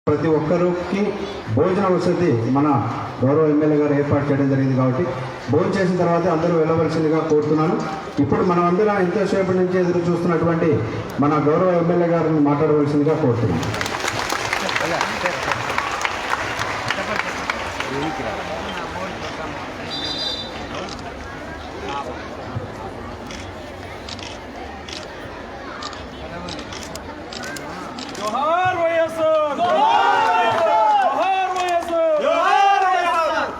ప్రతి ఒక్కరికి భోజన వసతి మన గౌరవ ఎమ్మెల్యే గారు ఏర్పాటు చేయడం జరిగింది కాబట్టి భోజనం చేసిన తర్వాత అందరూ వెళ్ళవలసిందిగా కోరుతున్నాను. ఇప్పుడు మనం అందరం ఎంతసేపటి నుంచి ఎదురు చూస్తున్నటువంటి మన గౌరవ ఎమ్మెల్యే గారిని మాట్లాడవలసిందిగా కోరుతున్నాను. జోహార్ వైఎస్ఆర్, జోహార్ వైఎస్ఆర్, జోహార్ వైఎస్ఆర్.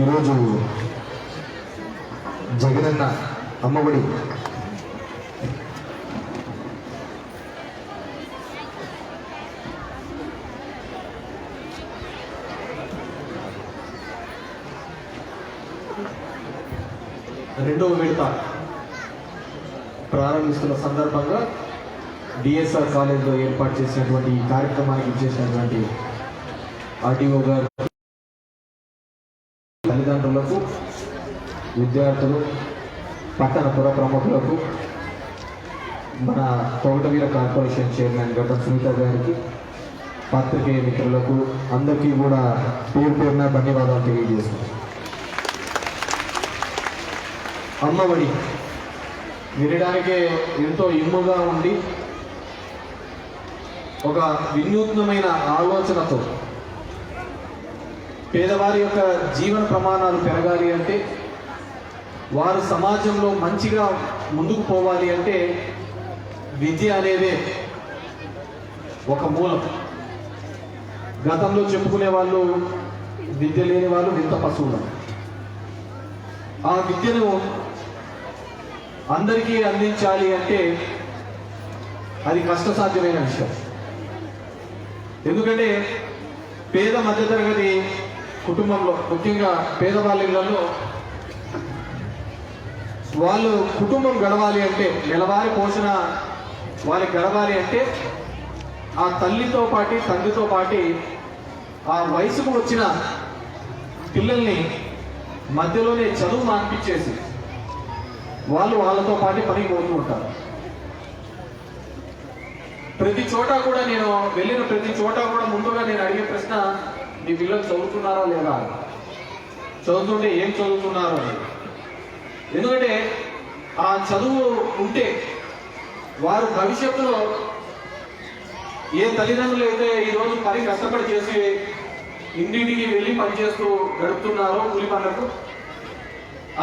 ఈరోజు జగనన్న అమ్మఒడి రెండవ విడత ప్రారంభిస్తున్న సందర్భంగా డిఎస్ఆర్ కాలేజీలో ఏర్పాటు చేసినటువంటి ఈ కార్యక్రమానికి ఇచ్చేసినటువంటి ఆర్టీఓ గారు, తల్లిదండ్రులకు, విద్యార్థులు, పట్టణ పుర ప్రముఖులకు, మన తోటవీర కార్పొరేషన్ చైర్మన్ గడ్డం సునీత గారికి, పాత్రికేయ మిత్రులకు అందరికీ కూడా పేరు పేరున ధన్యవాదాలు తెలియజేస్తున్నాను. అమ్మఒడి వినడానికే ఎంతో ఇమ్ముగా ఉండి ఒక వినూత్నమైన ఆలోచనతో పేదవారి యొక్క జీవన ప్రమాణాలు పెరగాలి అంటే, వారు సమాజంలో మంచిగా ముందుకు పోవాలి అంటే విద్య అనేదే ఒక మూలం. గతంలో చెప్పుకునే వాళ్ళు విద్య లేని వాళ్ళు వింత పశువులు. ఆ విద్యను అందరికీ అందించాలి అంటే అది కష్టసాధ్యమైన విషయం. ఎందుకంటే పేద మధ్యతరగతి కుటుంబంలో, ముఖ్యంగా పేదవాళ్ళ ఇళ్లలో వాళ్ళు కుటుంబం గడవాలి అంటే, నెలవారీ పోషణ వాళ్ళకి గడవాలి అంటే ఆ తల్లితో పాటి తండ్రితో పాటి ఆ వయసుకు వచ్చిన పిల్లల్ని మధ్యలోనే చదువు మాన్పించేసి వాళ్ళు వాళ్ళతో పాటు పనికి పోతూ ఉంటారు. ప్రతి చోట కూడా నేను వెళ్ళిన ప్రతి చోట కూడా ముందుగా నేను అడిగే ప్రశ్న, మీ పిల్లలు చదువుతున్నారా లేదా, చదువుతుంటే ఏం చదువుతున్నారు అని. ఎందుకంటే ఆ చదువు ఉంటే వారు భవిష్యత్తులో ఏ తల్లిదండ్రులు అయితే ఈరోజు పని కష్టపడి చేసి ఇంటింటికి వెళ్ళి పనిచేస్తూ గడుపుతున్నారో కూలి పనులకు,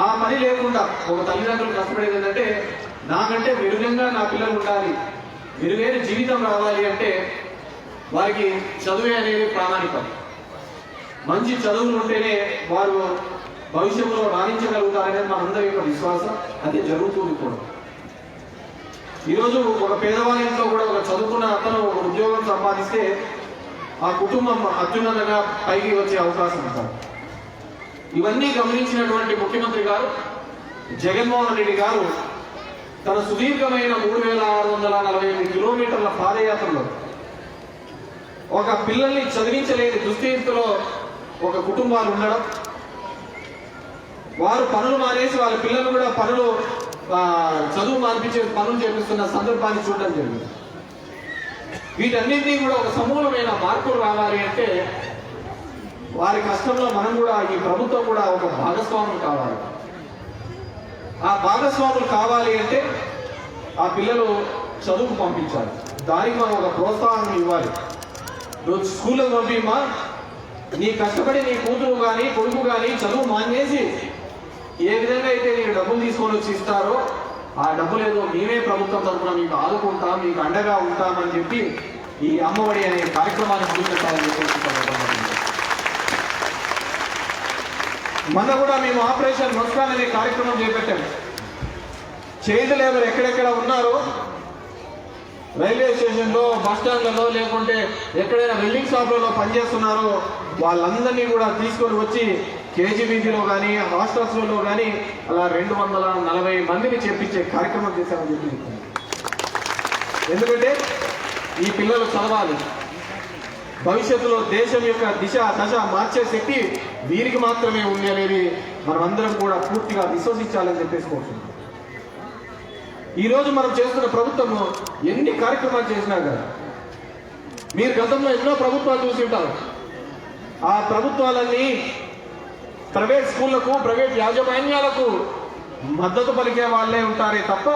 ఆ పని లేకుండా ఒక తల్లిదండ్రులు కష్టపడేది ఏంటంటే, నాకంటే మెరుగంగా నా పిల్లలు ఉండాలి, మెరుగైన జీవితం రావాలి అంటే వారికి చదువే అనేది ప్రామాణికం. మంచి చదువులు ఉంటేనే వారు భవిష్యత్తులో రాణించగలుగుతారనేది మనందరి యొక్క విశ్వాసం. అదే జరుగుతుంది కూడా. ఈరోజు ఒక పేదవాళ్ళ ఇంట్లో కూడా ఒక చదువుకున్న అతను ఒక ఉద్యోగం సంపాదిస్తే ఆ కుటుంబం అత్యున్నతంగా పైకి వచ్చే అవకాశం ఉంటుంది. ఇవన్నీ గమనించినటువంటి ముఖ్యమంత్రి గారు జగన్మోహన్ రెడ్డి గారు తన సుదీర్ఘమైన 3648 కిలోమీటర్ల పాదయాత్రలో ఒక పిల్లల్ని చదివించలేని దుస్థితిలో ఒక కుటుంబాలు ఉండడం, వారు పనులు మానేసి వాళ్ళ పిల్లలు కూడా చదువు మానిపించే పనులు చేపిస్తున్న సందర్భాన్ని చూడడం జరిగింది. వీటన్నింటినీ కూడా ఒక సమూలమైన మార్పులు రావాలి అంటే వారి కష్టంలో మనం కూడా, ఈ ప్రభుత్వం కూడా ఒక భాగస్వాములు కావాలి. ఆ భాగస్వాములు కావాలి అంటే ఆ పిల్లలు చదువుకు పంపించాలి. దానికి మనం ఒక ప్రోత్సాహం ఇవ్వాలి. నువ్వు స్కూల్కి పంపిమ్మా, నీ కష్టపడి నీ కూతురు కానీ కొడుకు కానీ చదువు మానేసి ఏ విధంగా అయితే నీకు డబ్బులు తీసుకొని వచ్చి ఇస్తారో ఆ డబ్బులు ఏదో మేమే ప్రభుత్వం తరఫున మీకు ఆదుకుంటాం, మీకు అండగా ఉంటామని చెప్పి ఈ అమ్మఒడి అనే కార్యక్రమాన్ని ముందుకు పెట్టాలని చెప్పేసి మొన్న కూడా మేము ఆపరేషన్ ముస్కాన్ అనే కార్యక్రమం చేపట్టాము. చైల్డ్ లేబర్ ఎక్కడెక్కడ ఉన్నారో రైల్వే స్టేషన్లో, బస్ స్టాండ్లలో, లేకుంటే ఎక్కడైనా వెల్డింగ్ షాప్లలో పనిచేస్తున్నారో వాళ్ళందరినీ కూడా తీసుకొని వచ్చి కేజీబీసీలో కానీ హాస్టల్స్లో కానీ అలా 240 మందిని చేర్పించే కార్యక్రమం చేశామని చెప్పి. ఎందుకంటే ఈ పిల్లలు చదవాలి, భవిష్యత్తులో దేశం యొక్క దిశ దశ మార్చే శక్తి వీరికి మాత్రమే ఉంది అనేది మనమందరం కూడా పూర్తిగా విశ్వసించాలని చెప్పేసి కోరుతున్నాం. ఈరోజు మనం చేస్తున్న ప్రభుత్వము ఎన్ని కార్యక్రమాలు చేసినా కదా, మీరు గతంలో ఎన్నో ప్రభుత్వాలు చూసి ఉంటారు. ఆ ప్రభుత్వాలన్నీ ప్రైవేట్ స్కూళ్లకు, ప్రైవేట్ యాజమాన్యాలకు మద్దతు పలికే వాళ్ళే ఉంటారే తప్ప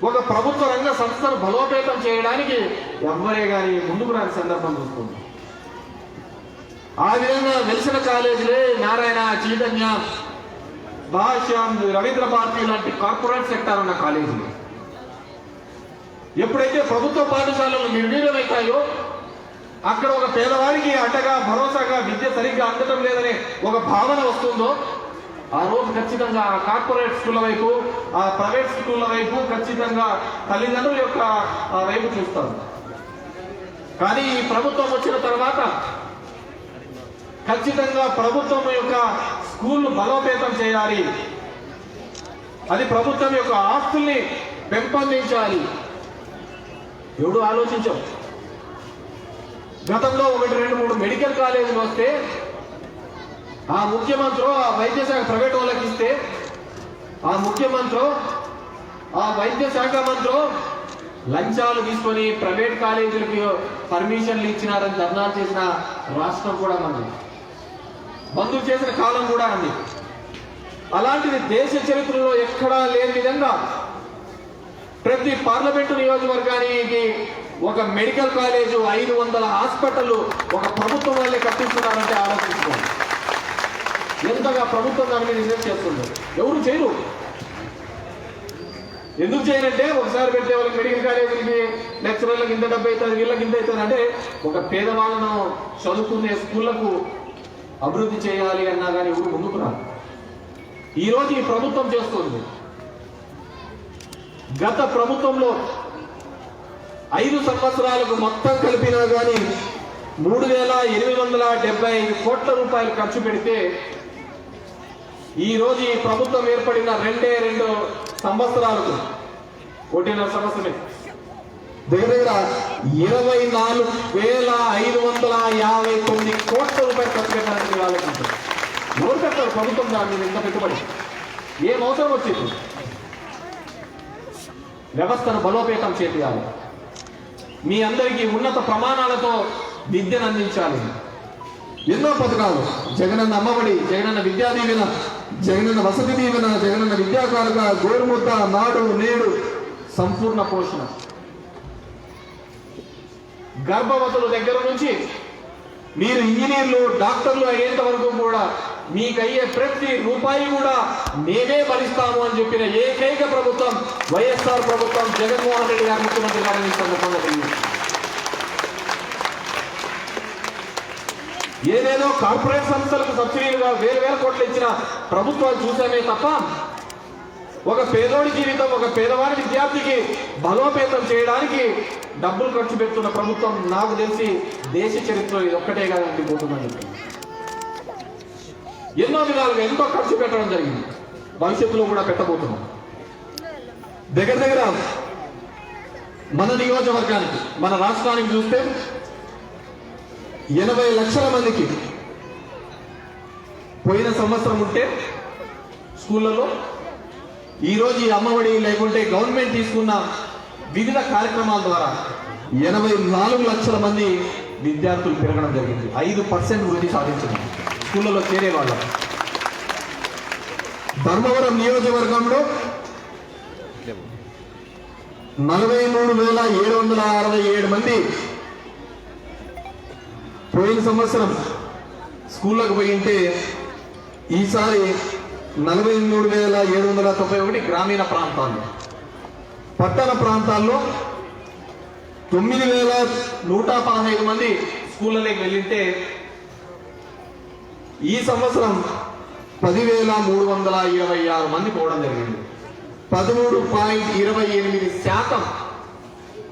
ఒక ప్రభుత్వ రంగ సంస్థను బలోపేతం చేయడానికి ఎవ్వరే కానీ ముందుకు రాని సందర్భం చూస్తుంది. ఆ విధంగా వెలిసిన కాలేజీలే నారాయణ, చైతన్య, భాష్యం, రవీంద్ర భారతి లాంటి కార్పొరేట్ సెక్టార్ ఉన్న కాలేజీలు ఎప్పుడైతే ప్రభుత్వ పాఠశాలలు నిర్వీర్యమవుతాయో అక్కడ ఒక పేదవారికి అడ్డగా భరోసాగా విద్య సరిగ్గా అందడం లేదనే ఒక భావన వస్తుందో ఆ రోజు ఖచ్చితంగా ఆ కార్పొరేట్ స్కూళ్ళ వైపు, ఆ ప్రైవేట్ స్కూళ్ళ వైపు ఖచ్చితంగా తల్లిదండ్రుల యొక్క వైపు చూస్తారు. కానీ ఈ ప్రభుత్వం వచ్చిన తర్వాత ఖచ్చితంగా ప్రభుత్వం యొక్క స్కూళ్ళు బలోపేతం చేయాలి, అది ప్రభుత్వం యొక్క ఆస్తుల్ని పెంపొందించాలి. ఎవడు ఆలోచించాం. గతంలో 1, 2, 3 మెడికల్ కాలేజీలు వస్తే ఆ ముఖ్యమంత్రి ఆ వైద్య శాఖ ప్రైవేట్ వాళ్ళకి ఇస్తే ఆ ముఖ్యమంత్రి ఆ వైద్య శాఖ మంత్రి లంచాలు తీసుకొని ప్రైవేట్ కాలేజీలకి పర్మిషన్లు ఇచ్చినారని ధర్నాలు చేసిన రాష్ట్రం కూడా మనది, బంధువులు చేసిన కాలం కూడా ఉంది. అలాంటిది దేశ చరిత్రలో ఎక్కడా లేని విధంగా ప్రతి పార్లమెంటు నియోజకవర్గానికి ఒక మెడికల్ కాలేజు, 500 హాస్పిటల్ ఒక ప్రభుత్వం వాళ్ళే కట్టిస్తున్నారంటే ఆలోచించుకోండి. ఎంతగా ప్రభుత్వం దాని మీద ఇన్వెస్ట్ చేస్తుంది. ఎవరు చేయరు. ఎందుకు చేయనంటే ఒకసారి పెడితే వాళ్ళకి మెడికల్ కాలేజీకి లెక్చరర్లకు ఇంత డబ్బు అవుతుంది, వీళ్ళకి ఇంత అవుతుంది అంటే ఒక పేదవాళ్ళను చదువుకునే స్కూళ్లకు అభివృద్ధి చేయాలి అన్నా కానీ ఎవరు ముందుకు రాదు. ఈరోజు ఈ ప్రభుత్వం చేస్తుంది. గత ప్రభుత్వంలో 5 సంవత్సరాలకు మొత్తం కలిపినా కానీ 3,875 కోట్ల రూపాయలు ఖర్చు పెడితే ఈ రోజు ఈ ప్రభుత్వం ఏర్పడిన 2 సంవత్సరాలకు 1.5 సంవత్సరమే దగ్గర 24,559 కోట్ల రూపాయలు ఖర్చు పెట్టడానికి వాళ్ళకి ఎవరు పెట్టారు? ప్రభుత్వం దాని మీద ఇంత పెట్టుబడి ఏం అవసరం వచ్చింది? వ్యవస్థను బలోపేతం చేయాలి, మీ అందరికీ ఉన్నత ప్రమాణాలతో విద్యను అందించాలి. ఎన్నో పథకాలు, జగనన్న అమ్మఒడి, జగనన్న విద్యా దీవెన, జగనన్న వసతి దీవెన, జగనన్న విద్యాకారుగా, గోరుముద్ద, నాడు నేడు, సంపూర్ణ పోషణ, గర్భవతుల దగ్గర నుంచి మీరు ఇంజనీర్లు, డాక్టర్లు అయ్యేంత వరకు కూడా మీకు అయ్యే ప్రతి రూపాయి కూడా మేమే భరిస్తాము అని చెప్పిన ఏకైక ప్రభుత్వం వైఎస్ఆర్ ప్రభుత్వం, జగన్మోహన్ రెడ్డి గారు ముఖ్యమంత్రి గారిని సందర్భంగా ఏదేదో కార్పొరేట్ సంస్థలకు సబ్సిడీలుగా వేల కోట్లు ఇచ్చిన ప్రభుత్వాలు చూసామే తప్ప ఒక పేదోడి జీవితం, ఒక పేదవాడి విద్యార్థికి బలోపేతం చేయడానికి డబ్బులు ఖర్చు పెడుతున్న ప్రభుత్వం నాకు తెలిసి దేశ చరిత్రలో ఇది ఒక్కటే కాదు ఉండిపోతుందని. ఎన్నో విధాలుగా ఎంతో ఖర్చు పెట్టడం జరిగింది, భవిష్యత్తులో కూడా పెట్టబోతున్నాం. దగ్గర మన నియోజకవర్గానికి, మన రాష్ట్రానికి చూస్తే 80 లక్షల మందికి పోయిన సంవత్సరం ఉంటే స్కూళ్ళలో ఈరోజు ఈ అమ్మఒడి లేకుంటే గవర్నమెంట్ తీసుకున్న వివిధ కార్యక్రమాల ద్వారా 84 లక్షల మంది విద్యార్థులు పెరగడం జరిగింది. 5% వృద్ధి సాధించింది స్కూళ్ళలో చేరే వాళ్ళ. ధర్మవరం నియోజకవర్గంలో 43,767 మంది పోయిన సంవత్సరం స్కూళ్ళకు పోయింటే ఈసారి 43,791 గ్రామీణ ప్రాంతాల్లో, పట్టణ ప్రాంతాల్లో 9,115 మంది స్కూళ్ళలోకి వెళ్ళింటే ఈ సంవత్సరం 10,326 మంది పోవడం జరిగింది. 13.28%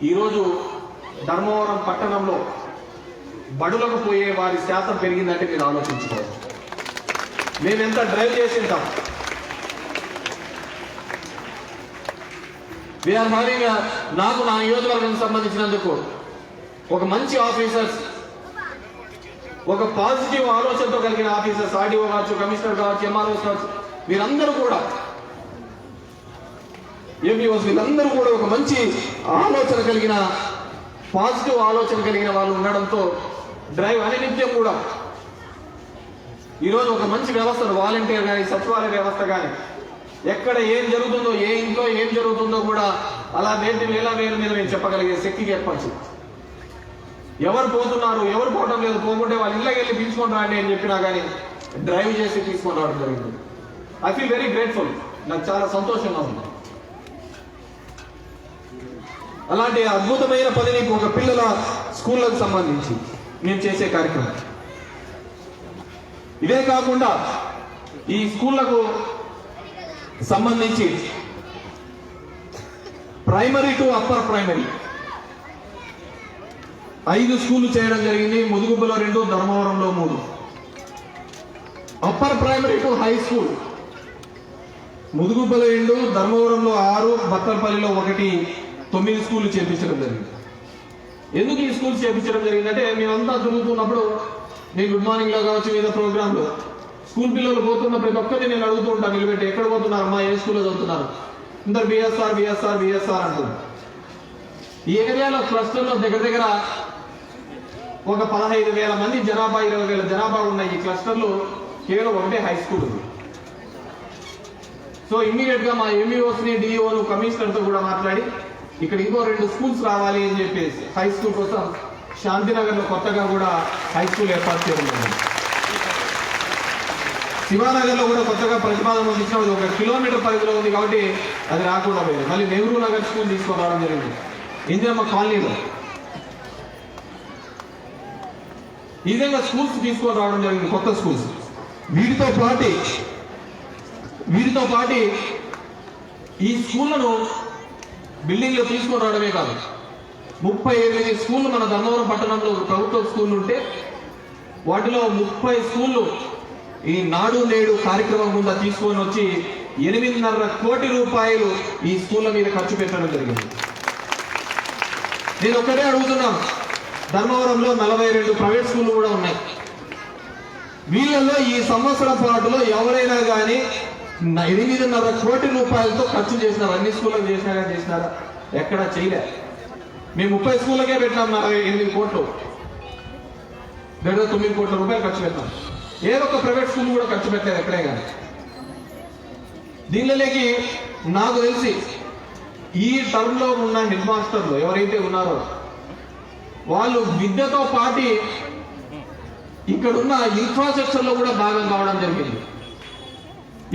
ఈరోజు ధర్మవరం పట్టణంలో బడులకు పోయే వారి శాతం పెరిగిందంటే మీరు ఆలోచించుకోవాలి. మేము ఎంత డ్రైవ్ చేసి ఉంటాం. వీఆర్ హ్యావింగ్ నాకు నా నియోజకవర్గానికి సంబంధించినందుకు ఒక మంచి ఆఫీసర్స్, ఒక పాజిటివ్ ఆలోచనతో కలిగిన ఆఫీసర్స్, ఆర్డీఓ కావచ్చు, కమిషనర్ కావచ్చు, ఎంఆర్ఓస్ కావచ్చు, వీరందరూ కూడా ఎంఈఓస్ వీళ్ళందరూ కూడా ఒక మంచి ఆలోచన కలిగిన, పాజిటివ్ ఆలోచన కలిగిన వాళ్ళు ఉండడంతో డ్రైవ్ నిత్యం కూడా ఈరోజు ఒక మంచి వ్యవస్థను, వాలంటీర్ కానీ, సచివాలయ వ్యవస్థ కానీ, ఎక్కడ ఏం జరుగుతుందో, ఏ ఇంట్లో ఏం జరుగుతుందో కూడా అలా వేల మీద మేము చెప్పగలిగే శక్తికి ఏర్పరచు. ఎవరు పోతున్నారు, ఎవరు పోవడం లేదు, పోకుంటే వాళ్ళ ఇళ్ళకి వెళ్ళి తీసుకొని రాండి అని చెప్పినా కానీ డ్రైవ్ చేసి తీసుకొని రావడం జరిగింది. I feel very grateful. నాకు చాలా సంతోషంగా ఉంది. అలాంటి అద్భుతమైన పనిని ఒక పిల్లల స్కూళ్ళకు సంబంధించి మేము చేసే కార్యక్రమం. ఇదే కాకుండా ఈ స్కూళ్లకు సంబంధించి ప్రైమరీ టు అప్పర్ ప్రైమరీ 5 స్కూళ్లు చేయడం జరిగింది. ముదుగుబ్బలో 2, ధర్మవరంలో 3. Upper primary to high school ముదుగుబ్బలో 2, ధర్మవరంలో 6, బత్తలపల్లిలో 1, 9 స్కూళ్లు చేపించడం జరిగింది. ఎందుకు ఈ స్కూల్స్ చేపించడం జరిగిందంటే మేమంతా తిరుగుతున్నప్పుడు నేను గుడ్ మార్నింగ్ లో కావచ్చు, వివిధ ప్రోగ్రాంలు స్కూల్ పిల్లలు పోతున్న ప్రతి ఒక్కరిని నేను అడుగుతూ ఉంటాను, నిలబెట్టి ఎక్కడ పోతున్నారు అమ్మా, ఏ స్కూల్లో చదువుతున్నారు, అందరు బిఎస్ఆర్ బిఎస్ఆర్ బిఎస్ఆర్ అంటున్నారు. ఈ ఏరియాలో క్లస్టర్లో దగ్గర ఒక 15,000 మంది జనాభా, 20,000 జనాభా ఉన్న ఈ క్లస్టర్లో కేవలం ఒకటే హై స్కూల్ ఉంది. సో ఇమ్మీడియట్ గా మా ఎంఈఓస్ని, డిఈఓను, కమిషనర్తో కూడా మాట్లాడి ఇక్కడ ఇంకో 2 స్కూల్స్ రావాలి అని చెప్పేసి హై స్కూల్ కోసం శాంతినగర్లో కొత్తగా కూడా హై స్కూల్ ఏర్పాటు చేయడం జరిగింది. శివానగర్లో కూడా కొత్తగా ప్రతిపాదన ఇచ్చిన 1 కిలోమీటర్ పరిధిలో ఉంది కాబట్టి అది రాకుండా పోయింది. మళ్ళీ నెహ్రూ నగర్ స్కూల్ తీసుకొని రావడం జరిగింది ఇందిరమ్మ కాలనీలో. ఈ విధంగా స్కూల్స్ తీసుకొని రావడం జరిగింది, కొత్త స్కూల్స్. వీటితో పాటు ఈ స్కూళ్లను బిల్డింగ్లో తీసుకొని రావడమే కాదు, 38 స్కూళ్ళు మన ధర్మవరం పట్టణంలో ప్రభుత్వ స్కూళ్ళు ఉంటే వాటిలో 30 స్కూళ్ళు ఈ నాడు నేడు కార్యక్రమం గుండా తీసుకొని వచ్చి 8.5 కోటి రూపాయలు ఈ స్కూళ్ళ మీద ఖర్చు పెట్టడం జరిగింది. నేను ఒక్కటే అడుగుతున్నాను, ధర్మవరంలో 42 ప్రైవేట్ స్కూళ్ళు కూడా ఉన్నాయి. వీళ్ళలో ఈ సంవత్సరం పాటులో ఎవరైనా కానీ 8.5 కోటి రూపాయలతో ఖర్చు చేసినారు? అన్ని స్కూళ్ళకు చేసినారా? ఎక్కడా చేయలే. మేము 30 స్కూళ్ళకే పెట్టినాం 48 కోట్లు, 9 కోట్ల రూపాయలు ఖర్చు పెట్టాం. ఏదో ఒక ప్రైవేట్ స్కూల్ కూడా ఖర్చు పెట్టలేదు ఎక్కడే కానీ. దీనిలోకి నాకు తెలిసి ఈ టర్మ్ లో ఉన్న హెడ్ మాస్టర్లు ఎవరైతే ఉన్నారో వాళ్ళు విద్యతో పాటు ఇక్కడున్న ఇన్ఫ్రాస్ట్రక్చర్ లో కూడా భాగం కావడం జరిగింది,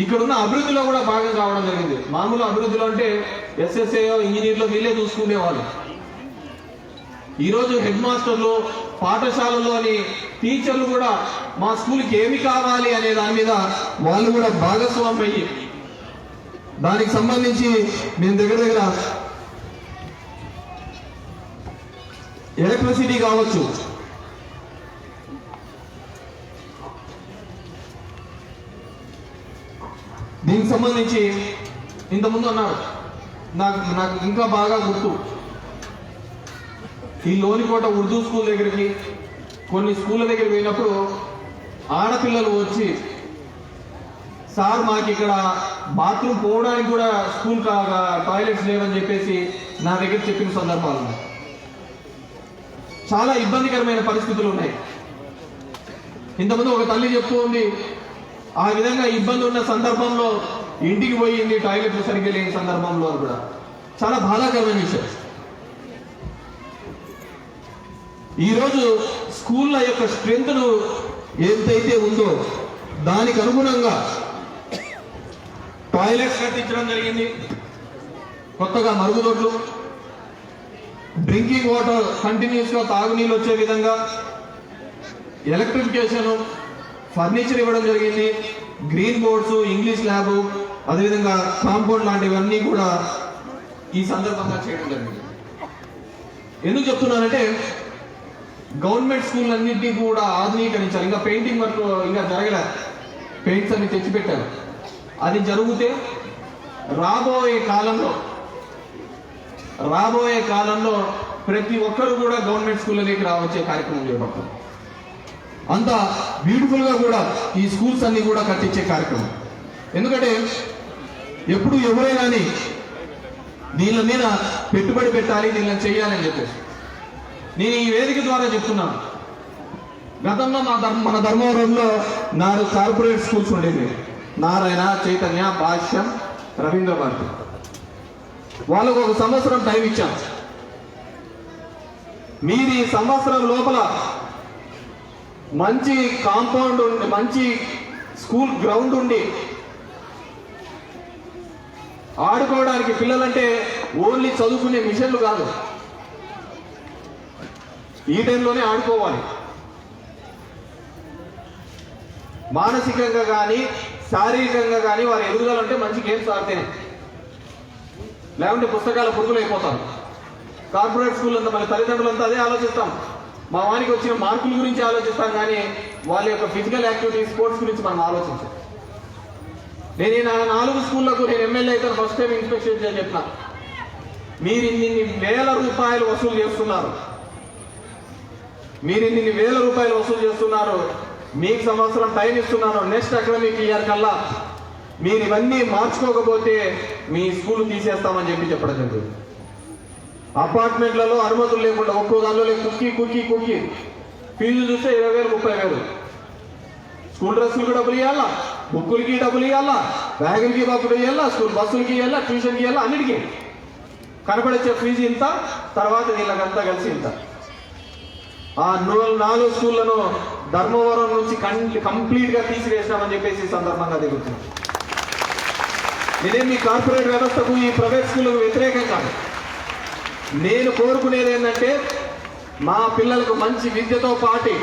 ఇక్కడున్న అభివృద్ధిలో కూడా భాగం కావడం జరిగింది. మామూలు అభివృద్ధిలో అంటే ఎస్ఎస్ఏ ఇంజనీర్లు వీళ్ళే చూసుకునేవాళ్ళు. ఈరోజు హెడ్ మాస్టర్లు, పాఠశాలలోని టీచర్లు కూడా మా స్కూల్కి ఏమి కావాలి అనే దాని మీద వాళ్ళు కూడా భాగస్వామి అయ్యి దానికి సంబంధించి మేము దగ్గర ఎలక్ట్రిసిటీ కావచ్చు, దీనికి సంబంధించి ఇంతకుముందు అన్నారు, నాకు ఇంకా బాగా గుర్తు, ఈ లోనికోట ఉర్దూ స్కూల్ దగ్గరికి కొన్ని స్కూళ్ళ దగ్గరికి పోయినప్పుడు ఆడపిల్లలు వచ్చి, సార్ మాకు ఇక్కడ బాత్రూమ్ పోవడానికి కూడా స్కూల్ టాయిలెట్స్ లేవని చెప్పేసి నా దగ్గర చెప్పిన సందర్భాలు ఉన్నాయి. చాలా ఇబ్బందికరమైన పరిస్థితులు ఉన్నాయి. ఇంతకుముందు ఒక తల్లి చెప్తూ ఉంది, ఆ విధంగా ఇబ్బంది ఉన్న సందర్భంలో ఇంటికి పోయింది టాయిలెట్లు సరిగ్గా లేని సందర్భంలో కూడా చాలా బాధాకరమైన విషయం. ఈరోజు స్కూళ్ళ యొక్క స్ట్రెంగ్త్ను ఎంతైతే ఉందో దానికి అనుగుణంగా టాయిలెట్స్ కట్టించడం జరిగింది, కొత్తగా మరుగుదొడ్లు, డ్రింకింగ్ వాటర్ కంటిన్యూస్ గా తాగునీళ్ళు వచ్చే విధంగా ఎలక్ట్రిఫికేషన్, ఫర్నిచర్ ఇవ్వడం జరిగింది, గ్రీన్ బోర్డ్స్, ఇంగ్లీష్ ల్యాబ్, అదేవిధంగా కాంపౌండ్ లాంటివన్నీ కూడా ఈ సందర్భంగా చేయడం జరిగింది. ఎందుకు చెప్తున్నానంటే గవర్నమెంట్ స్కూల్ అన్నింటినీ కూడా ఆధునీకరించాలి. ఇంకా పెయింటింగ్ వర్క్ ఇంకా జరగలేదు, పెయింట్స్ అన్ని తెచ్చిపెట్టారు. అది జరిగితే రాబోయే కాలంలో ప్రతి ఒక్కరు కూడా గవర్నమెంట్ స్కూళ్ళకి రావచ్చే కార్యక్రమం చేపడతాం. అంత బ్యూటిఫుల్ గా కూడా ఈ స్కూల్స్ అన్ని కూడా కట్టించే కార్యక్రమం. ఎందుకంటే ఎప్పుడు ఎవరైనా దీళ్ళ మీద పెట్టుబడి పెట్టాలి, దీళ్ళని చేయాలని చెప్పేసి నేను ఈ వేదిక ద్వారా చెప్తున్నాను. గతంలో మన ధర్మవరంలో 4 కార్పొరేట్ స్కూల్స్ ఉండేవి. నారాయణ, చైతన్య, భాష్యం, రవీంద్ర భారతి. వాళ్ళకు 1 సంవత్సరం టైం ఇచ్చాం. మీరు ఈ సంవత్సరం లోపల మంచి కాంపౌండ్ ఉండి, మంచి స్కూల్ గ్రౌండ్ ఉండి ఆడుకోవడానికి, పిల్లలంటే ఓన్లీ చదువుకునే మిషన్లు కాదు, ఈ టైంలోనే ఆడుకోవాలి. మానసికంగా కానీ శారీరకంగా కానీ వారు ఎదుగుదలంటే మంచి గేమ్స్ ఆడితేనే, లేకుంటే పుస్తకాల పురుగులు అయిపోతారు. కార్పొరేట్ స్కూల్ అంతా మన తల్లిదండ్రులంతా అదే ఆలోచిస్తాం, మా వానికి వచ్చిన మార్కుల గురించి ఆలోచిస్తాం, కానీ వాళ్ళ యొక్క ఫిజికల్ యాక్టివిటీ, స్పోర్ట్స్ గురించి మనం ఆలోచించాం. నేను ఈ 4 స్కూళ్లకు నేను ఎమ్మెల్యే అయితే ఫస్ట్ టైం ఇన్స్పెక్షన్ చేయని చెప్పిన. మీరు ఇన్ని వేల రూపాయలు వసూలు చేస్తున్నారు, మీకు సంవత్సరం టైం ఇస్తున్నాను. నెక్స్ట్ అకాడమిక్ ఇయర్ కల్లా మీరు ఇవన్నీ మార్చుకోకపోతే మీ స్కూల్ తీసేస్తామని చెప్పడం జరుగుతుంది. అపార్ట్మెంట్లలో అనుమతులు లేకుండా ఒక్కో దానిలో కుక్కి ఫీజు చూస్తే 20,000 30,000. స్కూల్ డ్రెస్సులకు డబ్బులు ఇవ్వాలా, బుక్కులకి డబ్బులు ఇవ్వాలా, బ్యాగులకి డబ్బులు ఇవ్వాలా, స్కూల్ బస్సులకి ఇవ్వాలా, ట్యూషన్కి ఇవ్వాలా, అన్నిటికీ కనపడచ్చే ఫీజు ఇంత, తర్వాత వీళ్ళకంతా కలిసి ఇంత. ఆ 4 స్కూళ్లను ధర్మవరం నుంచి కంప్లీట్ గా తీసివేసినామని చెప్పేసి సందర్భంగా దిగుతుంది. నేనేం మీ కార్పొరేట్ వ్యవస్థకు, ఈ ప్రైవేట్ స్కూళ్ళకు వ్యతిరేకం కాదు. నేను కోరుకునేది ఏంటంటే మా పిల్లలకు మంచి విద్యతో పాటు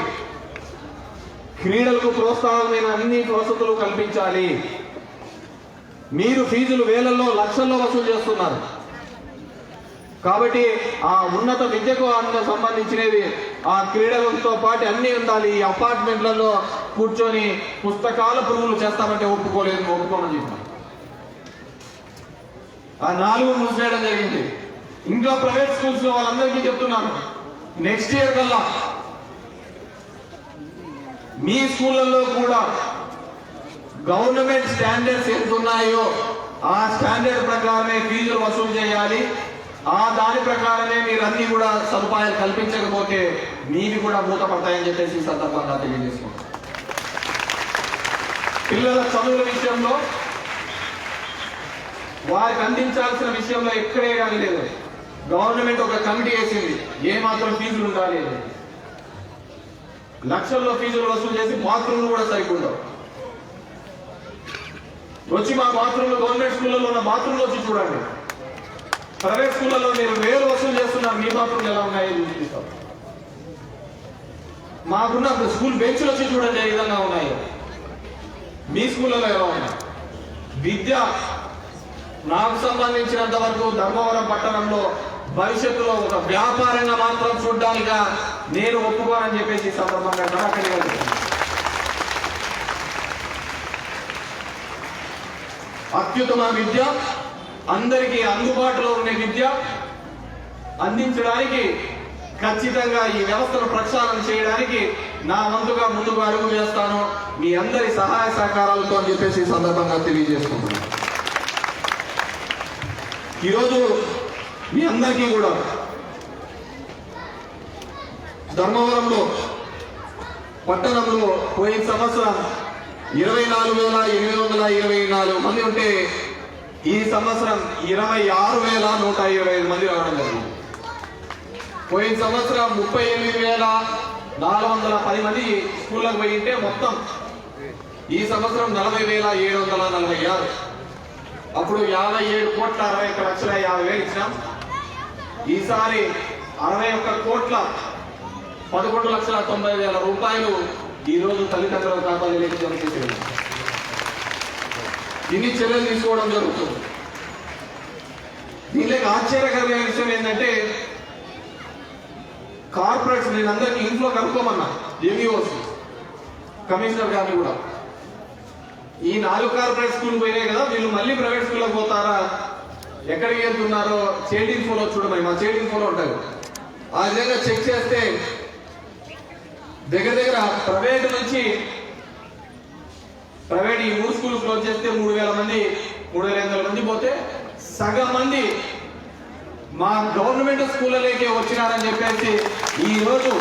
క్రీడలకు ప్రోత్సాహమైన అన్ని వసతులు కల్పించాలి. మీరు ఫీజులు వేలల్లో, లక్షల్లో వసూలు చేస్తున్నారు. కాబట్టి ఆ ఉన్నత విద్యకు సంబంధించినవి, ఆ క్రీడలతో పాటు అన్ని ఉండాలి. ఈ అపార్ట్మెంట్లలో కూర్చొని పుస్తకాల పురుగులు చేస్తామంటే ఒప్పుకోమని చెప్పాను. ఆ 4 మూసేయడం జరిగింది. ఇంకా ప్రైవేట్ స్కూల్స్ లో వాళ్ళందరికీ చెప్తున్నాను, నెక్స్ట్ ఇయర్ కల్లా మీ స్కూళ్ళల్లో కూడా గవర్నమెంట్ స్టాండర్డ్స్ ఎంత ఉన్నాయో ఆ స్టాండర్డ్ ప్రకారమే ఫీజులు వసూలు చేయాలి. ఆ దాని ప్రకారమే మీరు అన్ని కూడా సదుపాయాలు కల్పించకపోతే మీవి కూడా మూతపడతాయని చెప్పేసి ఈ సందర్భంగా తెలియజేసుకుంటాం. పిల్లల చదువుల విషయంలో వారికి అందించాల్సిన విషయంలో ఎక్కడే కానీ లేదు. గవర్నమెంట్ ఒక కమిటీ వేసింది, ఏమాత్రం ఫీజులు ఉండాలి, లక్షల్లో ఫీజులు వసూలు చేసి బాత్రూమ్లు కూడా సరిగ్గా వచ్చి మా బాత్రూంలో, గవర్నమెంట్ స్కూళ్ళలో ఉన్న బాత్రూంలో వచ్చి చూడండి. ప్రైవేట్ స్కూళ్ళలో మీరు 1000 వసూలు చేస్తున్నారు, మీ బాత్రూమ్లు ఎలా ఉన్నాయో చూపిస్తాం. మాకున్న స్కూల్ బెంచ్లు వచ్చి చూడండి ఏ విధంగా ఉన్నాయో, మీ స్కూళ్ళలో ఎలా ఉన్నాయి. విద్య నాకు సంబంధించినంత వరకు ధర్మవరం పట్టణంలో భవిష్యత్తులో ఒక వ్యాపారంగా మాత్రం చూడడానిక నేను ఒప్పుకోనని చెప్పేసి సందర్భంగా నమ్మకంగా అత్యుత్తమ విద్య, అందరికీ అందుబాటులో ఉండే విద్య అందించడానికి ఖచ్చితంగా ఈ వ్యవస్థను ప్రక్షాళన చేయడానికి నా వంతుగా ముందుకు అడుగు వేస్తాను, మీ అందరి సహాయ సహకారాలతో అని చెప్పేసి సందర్భంగా తెలియజేసుకుంటున్నాను. ఈరోజు మీ అందరికీ కూడా ధర్మవరంలో పట్టణంలో పోయిన సంవత్సరం 24,824 మంది ఉంటే ఈ సంవత్సరం 26,125 మంది రావడం జరిగింది. పోయిన సంవత్సరం 38,410 మంది స్కూళ్ళకు పోయి ఉంటే మొత్తం ఈ సంవత్సరం 40,746. అప్పుడు 57,61,50,000 ఇచ్చినాం. ఈసారి 61,11,90,000 రూపాయలు ఈ రోజు తల్లిదండ్రుల ఖాతాలోకి జమ చేసేది. ఇన్ని చర్యలు తీసుకోవడం జరుగుతుంది. దీనిలో ఆశ్చర్యకరమైన విషయం ఏంటంటే కార్పొరేట్స్ నేను అందరికీ ఇంట్లో కనుక్కోమన్నా, ఎంఈఓస్ కమిషనర్ గారిని కూడా. ఈ 4 కార్పొరేట్ స్కూల్ పోయినాయి కదా, వీళ్ళు మళ్ళీ ప్రైవేట్ స్కూల్కి పోతారా, ఎక్కడికి వెళ్తున్నారో చేడింగ్ ఫోలో చూడమని, మా చేడింగ్ ఫోలో ఉంటాయి. ఆ విధంగా చెక్ చేస్తే దగ్గర దగ్గర ప్రైవేట్ ఈ 3 స్కూల్ క్లోజ్ చేస్తే 3,000 మంది 3,500 మంది పోతే సగం మంది మా గవర్నమెంట్ స్కూళ్ళలోకి వచ్చినారని చెప్పేసి ఈరోజు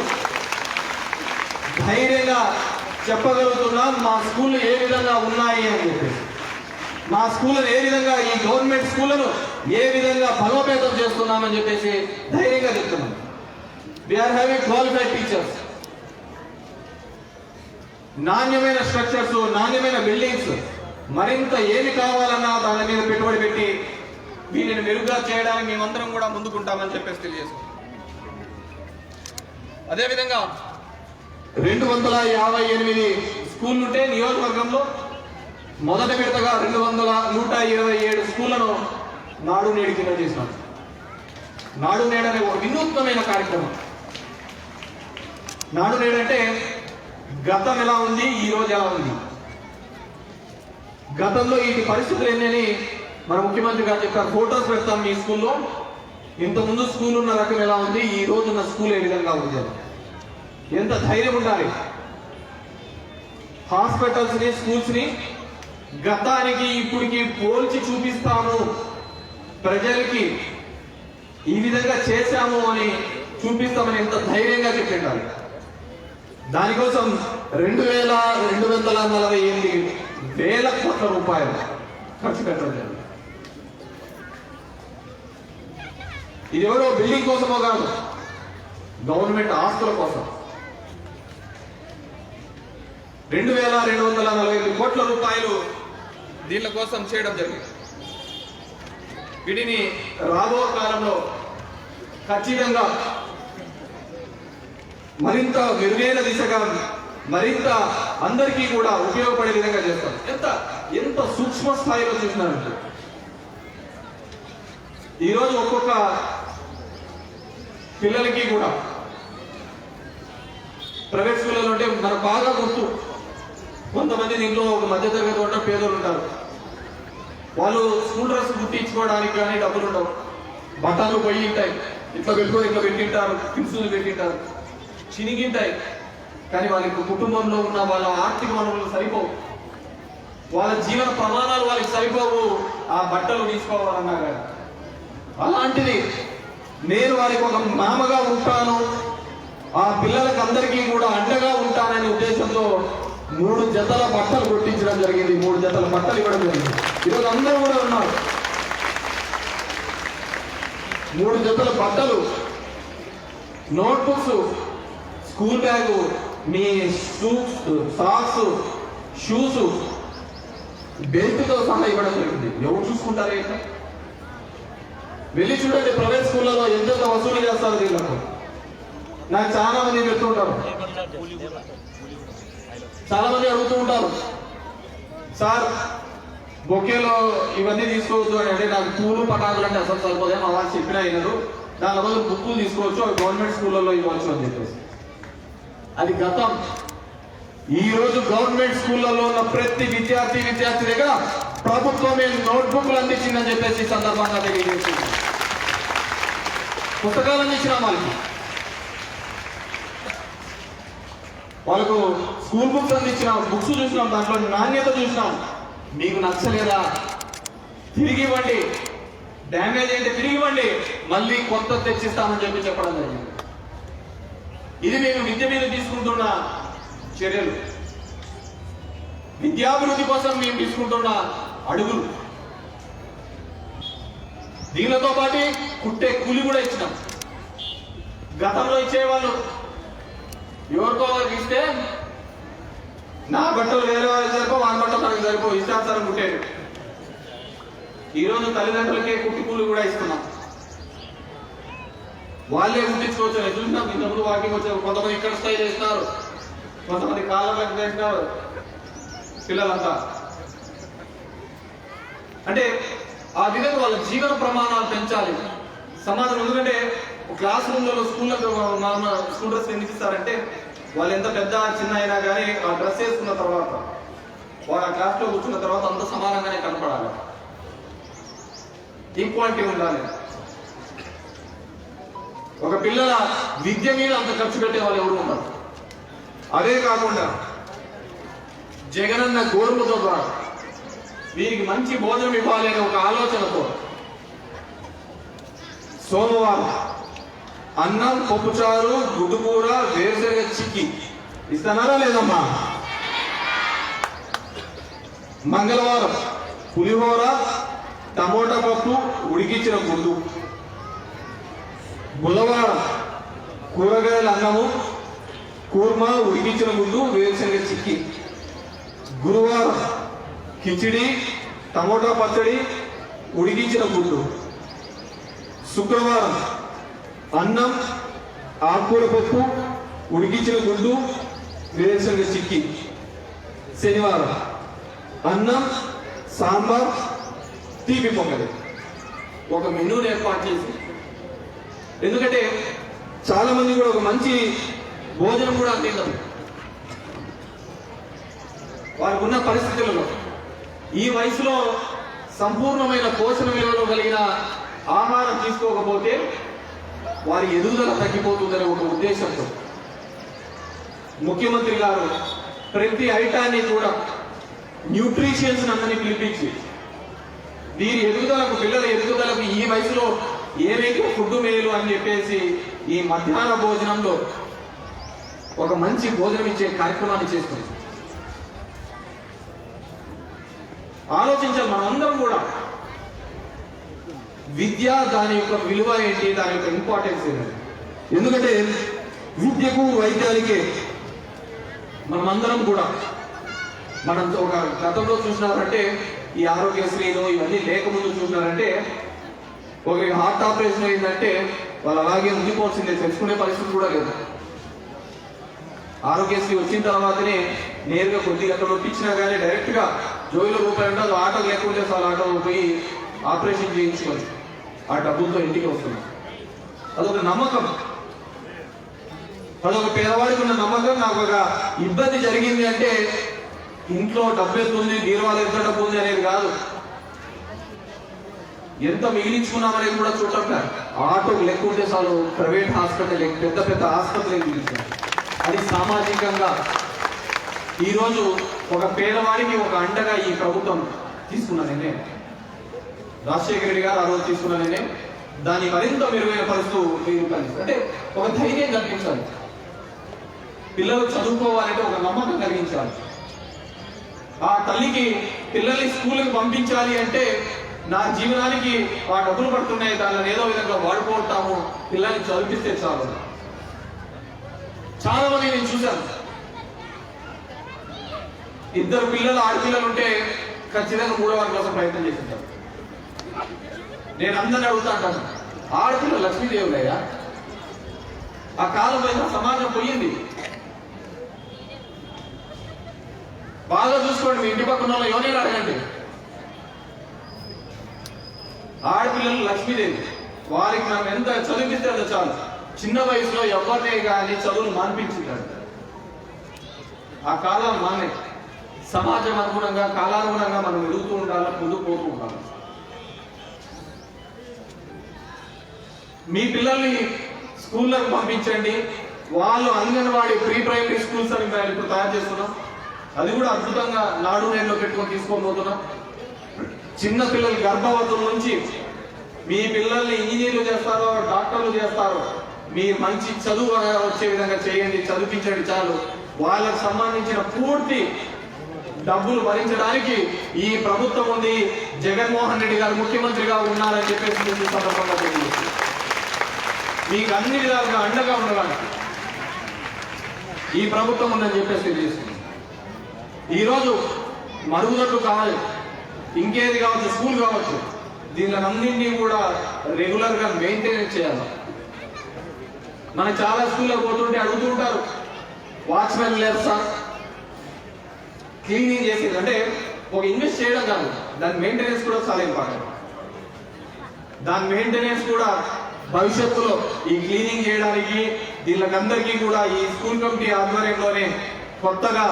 ధైర్యంగా చెప్పగలుగుతున్నాం మా స్కూళ్ళు ఏ విధంగా ఉన్నాయి అని చెప్పేసి. మా స్కూళ్ళను ఏ విధంగా, ఈ గవర్నమెంట్ స్కూళ్ళను ఏ విధంగా బలోపేతం చేస్తున్నామని చెప్పేసి ధైర్యంగా చెప్తున్నాం. వీఆర్ హ్యావింగ్ క్వాలిఫైడ్ టీచర్స్, నాణ్యమైన స్ట్రక్చర్స్, నాణ్యమైన బిల్డింగ్స్, మరింత ఏమి కావాలన్నా దాని మీద పెట్టుబడి పెట్టి వీటిని మెరుగ్గా చేయడానికి మేమందరం కూడా ముందుకుంటామని చెప్పేసి తెలియజేస్తాం. అదేవిధంగా 258 స్కూళ్ళు ఉంటే నియోజకవర్గంలో మొదటి విడతగా 127 స్కూళ్లను నాడు నేడు కింద చేసినాం. నాడు నేడు అనే ఒక వినూత్నమైన కార్యక్రమం. నాడు నేడు అంటే గతం ఎలా ఉంది, ఈ రోజు ఎలా ఉంది, గతంలో ఈ పరిస్థితులు ఏంటని మన ముఖ్యమంత్రి గారు చెప్పారు. ఫోటోస్ పెడతాం మీ స్కూల్లో, ఇంతకుముందు స్కూల్ ఉన్న రకం ఎలా ఉంది, ఈ రోజు ఉన్న స్కూల్ ఏ విధంగా ఉంది. ఎంత ధైర్యం ఉండాలి. హాస్పిటల్స్ ని, స్కూల్స్ ని గతానికి ఇప్పటికి పోల్చి చూపిస్తాము, ప్రజలకి ఈ విధంగా చేశాము అని చూపిస్తామని ఎంత ధైర్యంగా చెప్పిండాలి. దానికోసం 2,248 కోట్ల రూపాయలు ఖర్చు పెట్టడం జరిగింది. ఇది ఎవరో బిల్డింగ్ కోసమో కాదు, గవర్నమెంట్ ఆస్తుల కోసం 2,248 కోట్ల రూపాయలు దీళ్ళ కోసం చేయడం జరిగింది. వీటిని రాబో కాలంలో ఖచ్చితంగా మరింత మెరుగైన దిశగా, మరింత అందరికీ కూడా ఉపయోగపడే విధంగా చేస్తాం. ఎంత సూక్ష్మ స్థాయిలో చూసినారంటే ఈరోజు ఒక్కొక్క పిల్లలకి కూడా ప్రైవేట్ స్కూళ్ళలో ఉంటే మనకు బాగా గుర్తు. కొంతమంది దీంట్లో ఒక మధ్యతరగతి ఉంటారు, పేదలు ఉంటారు. వాళ్ళు స్కూల్ డ్రెస్ కుట్టించుకోవడానికి కానీ డబ్బులు ఉండవు, బట్టలు పోయి ఉంటాయి, ఇట్లా పెట్టింటారు, పిన్సులు పెట్టింటారు, చినిగింటాయి. కానీ వాళ్ళకి కుటుంబంలో ఉన్న వాళ్ళ ఆర్థిక వనరులు సరిపోవు, వాళ్ళ జీవన ప్రమాణాలు వాళ్ళకి సరిపోవు ఆ బట్టలు తీసుకోవాలన్నా కానీ. అలాంటిది నేను వారికి ఒక మామగా ఉంటాను, ఆ పిల్లలకు అందరికీ కూడా అండగా ఉంటాననే ఉద్దేశంతో 3 జతల బట్టలు కొట్టించడం జరిగింది. 3 జతల బట్టలు ఇవ్వడం జరిగింది. ఈరోజు అందరూ కూడా ఉన్నారు. 3 జతల బట్టలు, నోట్బుక్స్, స్కూల్ బ్యాగు, మీ సాక్స్, షూస్, బెల్ట్తో సహా ఇవ్వడం జరిగింది. ఎవరు చూసుకుంటారు? ఏంటో వెళ్ళి చూడండి, ప్రైవేట్ స్కూళ్ళలో ఎంత వసూలు చేస్తారు దీళ్ళకు. నాకు చాలా మంది చెప్తుంటారు, చాలా మంది అడుగుతూ ఉంటారు, సార్ బొకేలో ఇవన్నీ తీసుకోవద్దు అని. అంటే నాకు పూలు పటాకులు అంటే అసలు సరిపోదే, మా వాళ్ళు చెప్పినా అయినారు, దాని బదులు బుక్కులు తీసుకోవచ్చు, అవి గవర్నమెంట్ స్కూళ్ళలో ఇవ్వచ్చు అని చెప్పేసి. అది గతం. ఈ రోజు గవర్నమెంట్ స్కూళ్ళలో ఉన్న ప్రతి విద్యార్థి దగ్గర ప్రభుత్వమే నోట్బుక్లు అందించిందని చెప్పేసి ఈ సందర్భంగా తెలియజేస్తుంది. పుస్తకాలు అందించినాం వాళ్ళకు స్కూల్ బుక్స్ అందించినాం, బుక్స్ చూసినాం, దాంట్లో నాణ్యత చూసినాం. మీకు నచ్చలేదా తిరిగి ఇవ్వండి, డ్యామేజ్ అయితే తిరిగి ఇవ్వండి, మళ్ళీ కొత్త తెచ్చిస్తామని చెప్పడం జరిగింది. ఇది మేము విద్య మీద తీసుకుంటున్న చర్యలు, విద్యాభివృద్ధి కోసం మేము తీసుకుంటున్న అడుగులు. దీనితో పాటు కుట్టే కూలి కూడా ఇచ్చినాం. గతంలో ఇచ్చేవాళ్ళు ఎవరికో వారికి ఇస్తే నా బట్టలు వేరే వాళ్ళకి సరిపో, వాని బట్టలు మనకి సరిపో, ఇష్టానుసారం కుట్టేది. ఈరోజు తల్లిదండ్రులకే కుట్టి కూలి కూడా ఇస్తున్నాం. వాళ్ళే కుట్టించుకోవచ్చు. నేను చూసినాం, ఇంతకుముందు వాకింగ్ వచ్చారు, కొంతమంది ఇక్కడ స్థాయి చేస్తున్నారు, కొంతమంది కాళ్ళకు చేసినారు పిల్లలంతా. అంటే ఆ విధంగా వాళ్ళ జీవన ప్రమాణాలు పెంచాలి సమాజం. ఎందుకంటే క్లాస్ రూమ్లలో స్కూళ్ళకు నార్మల్ స్కూల్ డ్రెస్ ఎందుకు ఇస్తారంటే వాళ్ళు ఎంత పెద్ద చిన్న అయినా కానీ ఆ డ్రెస్ వేసుకున్న తర్వాత వాడు ఆ క్లాస్లో కూర్చున్న తర్వాత అంత సమానంగానే కనపడాలి, ఈక్వాలిటీ ఉండాలి. ఒక పిల్లల విద్య మీద అంత ఖర్చు పెట్టే వాళ్ళు ఎవరు ఉన్నారు? అదే కాకుండా జగనన్న గోరుముతో ద్వారా వీరికి మంచి భోజనం ఇవ్వాలి అనే ఒక ఆలోచనతో సోమవారం అన్నం, పప్పుచారు, గుడ్డుకూర, వేరుశనగ చిక్కి ఇస్తున్నారా లేదమ్మా? మంగళవారం పులిహోర, టమోటా పప్పు, ఉడికించిన గుడ్డు. బుధవారం కూరగాయల అన్నము, కూర్మా, ఉడికించిన గుడ్డు, వేరుశనగ చిక్కి. గురువారం కిచిడి, టమోటా పచ్చడి, ఉడికించిన గుడ్డు. శుక్రవారం అన్నం, ఆకుకూర పప్పు, ఉడికించిన గుడ్డు, వేరుశనగ చిక్కి. శనివారం అన్నం, సాంబార్, తీపి పొంగలి. ఒక మెనూని ఏర్పాటు చేసి, ఎందుకంటే చాలా మంది కూడా ఒక మంచి భోజనం కూడా తిన్నారు వారికి ఉన్న పరిస్థితులలో. ఈ వయసులో సంపూర్ణమైన పోషణ విలువలు కలిగిన ఆహారం తీసుకోకపోతే వారి ఎదుగుదల తగ్గిపోతుందనే ఒక ఉద్దేశంతో ముఖ్యమంత్రి గారు ప్రతి ఐటాన్ని కూడా న్యూట్రిషియన్స్ అందరినీ పిలిపించి వీరి ఎదుగుదలకు, పిల్లల ఎదుగుదలకు ఈ వయసులో ఏవైతే ఫుడ్ మేలు అని చెప్పేసి ఈ మధ్యాహ్న భోజనంలో ఒక మంచి భోజనం ఇచ్చే కార్యక్రమాన్ని చేస్తుంది. ఆలోచించాలి మనందరం కూడా, విద్య దాని యొక్క విలువ ఏంటి, దాని యొక్క ఇంపార్టెన్స్ ఏంటి. ఎందుకంటే విద్యకు, వైద్యానికి మనమందరం కూడా మనం ఒక గతంలో చూసినారంటే ఈ ఆరోగ్యశ్రీలు ఇవన్నీ లేకముందు చూసినారంటే ఒకరికి హార్ట్ ఆపరేషన్ అయిందంటే వాళ్ళు అలాగే ఉండిపోవాల్సిందే, తెలుసుకునే పరిస్థితి కూడా లేదు. ఆరోగ్యశ్రీ వచ్చిన తర్వాతనే నేరుగా కొద్దిగా అక్కడ నొప్పించినా కానీ డైరెక్ట్ గా జోయిలో రూపాయలు ఉండదు, ఆటో లేకుంటే చాలా ఆటో పోయి ఆపరేషన్ చేయించుకోవాలి, ఆ డబ్బులతో ఇంటికి వస్తున్నాం. అదొక నమ్మకం, అదొక పేదవాడికి ఉన్న నమ్మకం. నాకు ఒక ఇబ్బంది జరిగింది అంటే ఇంట్లో డబ్బు ఎంత ఉంది, బీరువాలో ఎంత డబ్బు ఉంది అనేది కాదు, ఎంత మిగిలించుకున్నామనేది కూడా చూడటం. ఆటోకి లెక్క ఉంటే చాలు ప్రైవేట్ హాస్పిటల్, పెద్ద పెద్ద ఆసుపత్రులు మిగిలించారు. అది సామాజికంగా ఈరోజు ఒక పేదవాడికి ఒక అండగా ఈ ప్రభుత్వం తీసుకున్న నిర్ణయం. రాజశేఖర రెడ్డి గారు ఆ రోజు తీసుకున్న నిర్ణయం దాన్ని మరింత మెరుగైన పరుస్తూ అంటే ఒక ధైర్యం కల్పించాలి, పిల్లలు చదువుకోవాలంటే ఒక నమ్మకం కలిగించాలి. ఆ తల్లికి పిల్లల్ని స్కూల్కి పంపించాలి అంటే నా జీవనానికి ఆ డబ్బులు పడుతున్నాయి, దానిని ఏదో విధంగా వాడుకుంటాము, పిల్లల్ని చదివిస్తే చాలు. చాలా మంది నేను చూశాను, ఇద్దరు పిల్లలు, ఆడపిల్లలు ఉంటే ఖచ్చితంగా మూడో వారి కోసం ప్రయత్నం చేస్తుంటారు. నేను అందరిని అడుగుతా అంటాను, ఆడపిల్లలు లక్ష్మీదేవులయ్యా, ఆ కాలం పైన సమాజం పోయింది. బాగా చూసుకోండి, మీ ఇంటి పక్కన వాళ్ళు ఎవరైనా అడగండి, ఆడపిల్లలు లక్ష్మీదేవి, వారికి మనం ఎంత చదివిస్తే అంత చాలు. చిన్న వయసులో ఎవరినే కానీ చదువులు మాన్పించుతాడు. ఆ కాలం మానే సమాజం అనుగుణంగా, కాలానుగుణంగా మనం ఎదుగుతూ ఉండాలి, ముందుకు పోతూ ఉండాలి. మీ పిల్లల్ని స్కూళ్ళకు పంపించండి, వాళ్ళు అంగన్వాడీ, ప్రీ ప్రైమరీ స్కూల్స్ అని ఇప్పుడు తయారు చేస్తున్నాం, అది కూడా అద్భుతంగా నాడు నేడులో పెట్టుకొని తీసుకోబోతున్నాం. చిన్న పిల్లలు గర్భవతుల నుంచి మీ పిల్లల్ని ఇంజనీర్లు చేస్తారో, డాక్టర్లు చేస్తారో, మీరు మంచి చదువు వచ్చే విధంగా చేయండి, చదివించండి చాలు. వాళ్ళకు సంబంధించిన పూర్తి డబ్బులు భరించడానికి ఈ ప్రభుత్వం ఉంది, జగన్మోహన్ రెడ్డి గారు ముఖ్యమంత్రిగా ఉన్నారని చెప్పేసి ఈ సందర్భంగా తెలియదు. మీకు అన్ని విధాలుగా అండగా ఉండడానికి ఈ ప్రభుత్వం ఉందని చెప్పేసి తెలియజేస్తుంది. ఈరోజు మరుగుదొడ్లు కావాలి, ఇంకేది కావచ్చు, స్కూల్ కావచ్చు, దీనిలన్నింటినీ కూడా రెగ్యులర్ గా మెయింటైన్ చేయాలి. మనం చాలా స్కూల్లో పోతుంటే అడుగుతూ ఉంటారు, వాచ్మెన్ లేరు సార్, క్లీనింగ్ చేసేది. అంటే ఒక ఇన్వెస్ట్ చేయడం కాదు, దాని మెయింటెనెన్స్ కూడా చాలా ఇంపార్టెంట్. దాని మెయింటెనెన్స్ కూడా భవిష్యత్తులో ఈ క్లీనింగ్ చేయడానికి వీళ్ళకందరికీ కూడా ఈ స్కూల్ కమిటీ ఆధ్వర్యంలోనే కొత్తగా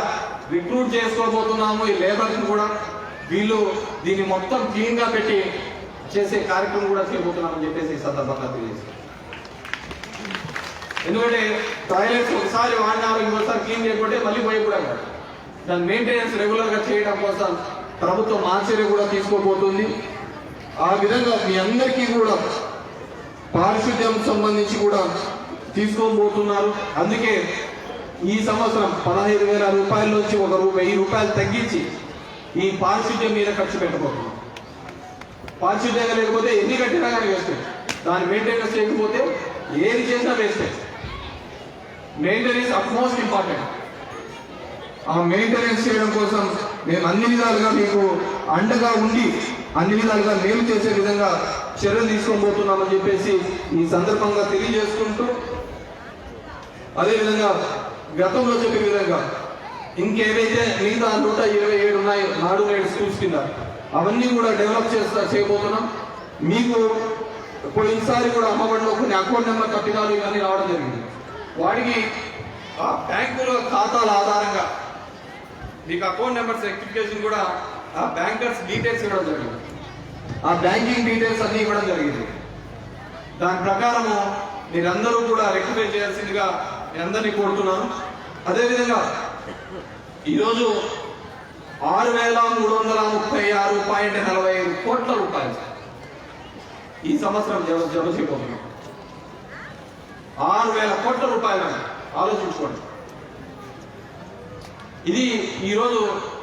రిక్రూట్ చేసుకోబోతున్నాము. ఈ లేబర్ని కూడా వీళ్ళు దీన్ని మొత్తం క్లీన్ గా పెట్టి చేసే కార్యక్రమం కూడా చేయబోతున్నామని చెప్పేసి ఈ సందర్భంగా తెలియజేస్తాం. ఎందుకంటే టాయిలెట్స్ ఒకసారి వాడినారు, ఇంకోసారి క్లీన్ చేయకుంటే మళ్ళీ పోయి కూడా కాదు. దాని మెయింటెనెన్స్ రెగ్యులర్ గా చేయడం కోసం ప్రభుత్వం ఆశ్చర్య కూడా తీసుకోబోతుంది. ఆ విధంగా మీ అందరికీ కూడా పారిశుద్ధ్యం సంబంధించి కూడా తీసుకోబోతున్నారు. అందుకే ఈ సంవత్సరం 15,000 రూపాయల నుంచి ఒక 1,000 రూపాయలు తగ్గించి ఈ పారిశుద్ధ్యం మీద ఖర్చు పెట్టబోతున్నాం. పారిశుద్ధ్యంగా లేకపోతే ఎన్ని కట్టినా కానీ వేస్తే, దాని మెయింటెనెన్స్ చేయకపోతే ఏది చేసినా వేస్తే. Maintenance utmost important. ఆ మెయింటెనెన్స్ చేయడం కోసం మేము అన్ని విధాలుగా మీకు అండగా ఉండి అన్ని విధాలుగా మేలు చేసే విధంగా చర్యలు తీసుకోబోతున్నామని చెప్పేసి ఈ సందర్భంగా తెలియజేసుకుంటూ, అదేవిధంగా గతంలో చెప్పే విధంగా ఇంకేవైతే మిగతా 127 ఉన్నాయి నాడు నేడు స్కూల్స్ కింద, అవన్నీ కూడా డెవలప్ చేయబోతున్నాం. మీకు పోయినసారి కూడా అమ్మఒడిలో కొన్ని అకౌంట్ నెంబర్ కట్టినాలు ఇవన్నీ రావడం జరిగింది. వాటికి ఆ బ్యాంకుల ఖాతాల ఆధారంగా మీకు అకౌంట్ నెంబర్ సర్టిఫికేషన్ కూడా ఆ బ్యాంకర్స్ డీటెయిల్స్ ఇవ్వడం జరిగింది. ఆ బ్యాంకింగ్ డీటెయిల్స్ అన్ని ఇవ్వడం జరిగింది. దాని ప్రకారము మీరందరూ కూడా రెక్టిఫై చేయాల్సిందిగా మీ అందరినీ కోరుతున్నాను. అదేవిధంగా ఈరోజు 6,336.45 కోట్ల రూపాయలు ఈ సంవత్సరం జమ చేయబోతున్నాం. 6,000 కోట్ల రూపాయలు ఆలోచించుకోండి. ఇది ఈరోజు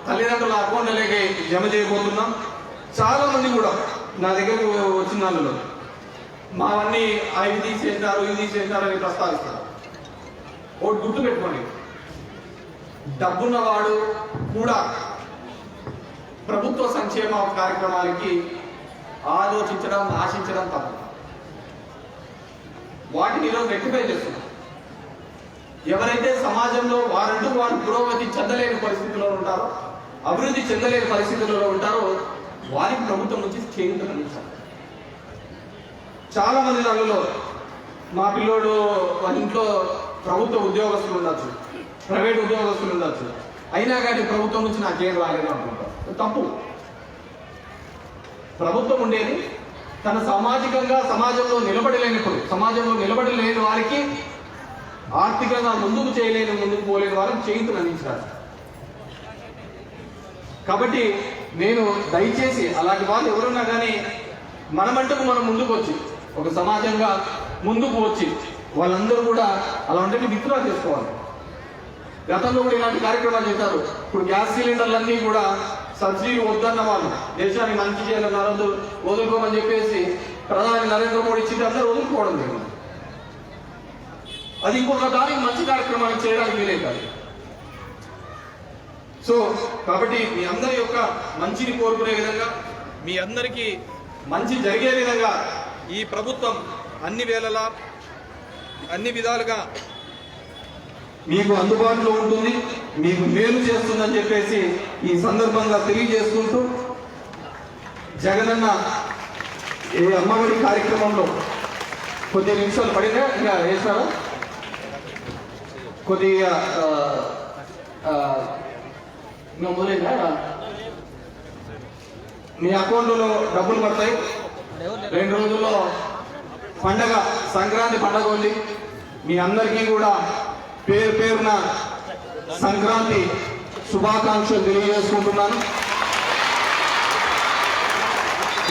తల్లిదండ్రుల అకౌంట్లకి జమ చేయబోతున్నాం. చాలా మంది కూడా నా దగ్గరకు వచ్చిన వాళ్ళలో మావన్నీ అవి తీసేసారు ఇది తీసేసారు అని ప్రస్తావిస్తారు. ఒకటి గుర్తు పెట్టుకోండి, డబ్బున్నవాడు కూడా ప్రభుత్వ సంక్షేమ కార్యక్రమాలకి ఆలోచించడం ఆశించడం తప్పు. వాటిని ఈరోజు రెక్టిఫై చేస్తున్నాం. ఎవరైతే సమాజంలో వారంటూ వారు పురోగతి చెందలేని పరిస్థితుల్లో ఉంటారో, అభివృద్ధి చెందలేని పరిస్థితుల్లో ఉంటారో, వారికి ప్రభుత్వం నుంచి చేయూతలు అందించాలి. చాలా మంది దానిలో మా పిల్లోడు వాళ్ళ ఇంట్లో ప్రభుత్వ ఉద్యోగస్తులు ఉండొచ్చు, ప్రైవేట్ ఉద్యోగస్తులు ఉండొచ్చు, అయినా కానీ ప్రభుత్వం నుంచి నాకేం రాలేదు అనుకుంటారు. తప్పు. ప్రభుత్వం ఉండేది తన సామాజికంగా సమాజంలో నిలబడలేని వారికి, ఆర్థికంగా ముందుకు పోలేని వారికి చేయూతలు అందించాలి. కాబట్టి నేను దయచేసి అలాంటి వాళ్ళు ఎవరున్నా కానీ మనమంటూ మనం ముందుకు వచ్చి ఒక సమాజంగా ముందుకు వచ్చి వాళ్ళందరూ కూడా అలాంటి విత్డ్రా చేసుకోవాలి. గతంలో కూడా ఇలాంటి కార్యక్రమాలు చేశారు. ఇప్పుడు గ్యాస్ సిలిండర్లన్నీ కూడా సబ్సిడీ వద్దన్న వాళ్ళు, దేశాన్ని మంచి చేయాలన్నారు, వదులుకోమని చెప్పేసి ప్రధాని నరేంద్ర మోడీ ఇచ్చింది, అందరూ వదులుకోవడం జరిగింది. అది ఇంకొక దానికి మంచి కార్యక్రమాన్ని చేయడానికి వీలే కాదు. సో కాబట్టి మీ అందరి యొక్క మంచిని కోరుకునే విధంగా, మీ అందరికీ మంచి జరిగే విధంగా ఈ ప్రభుత్వం అన్ని వేళలా అన్ని విధాలుగా మీకు అందుబాటులో ఉంటుంది, మీకు మేలు చేస్తుందని చెప్పేసి ఈ సందర్భంగా తెలియజేసుకుంటూ, జగనన్న ఈ అమ్మఒడి కార్యక్రమంలో కొద్ది నిమిషాలు పడినా ఇంకా వేసారా, కొద్దిగా మొదలైందా, మీ అకౌంట్లో డబ్బులు పడతాయి. 2 రోజుల్లో పండగ, సంక్రాంతి పండగ ఉంది. మీ అందరికీ కూడా పేరున సంక్రాంతి శుభాకాంక్షలు తెలియజేసుకుంటున్నాను.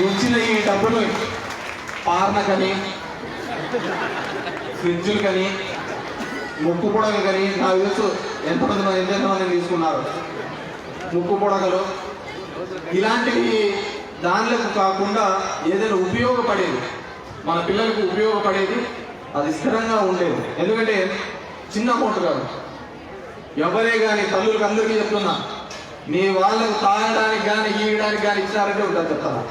ఇచ్చిన ఈ డబ్బులు పార్నకని, ఫ్రిడ్జులకని, ముక్కు పొడగని, నాకు తెలుసు ఎంతమంది తీసుకున్నారు. ముక్కు పొడగలు ఇలాంటివి దానిలకు కాకుండా ఏదైనా ఉపయోగపడేది, మన పిల్లలకు ఉపయోగపడేది, అది స్థిరంగా ఉండేది. ఎందుకంటే చిన్న అమౌంట్ కాదు. ఎవరే కానీ తల్లులకు అందరికీ చెప్తున్నా, మీ వాళ్ళకు తాగడానికి కానీ గీయడానికి కానీ ఇచ్చినారంటే ఉంటుంది చెప్తాను.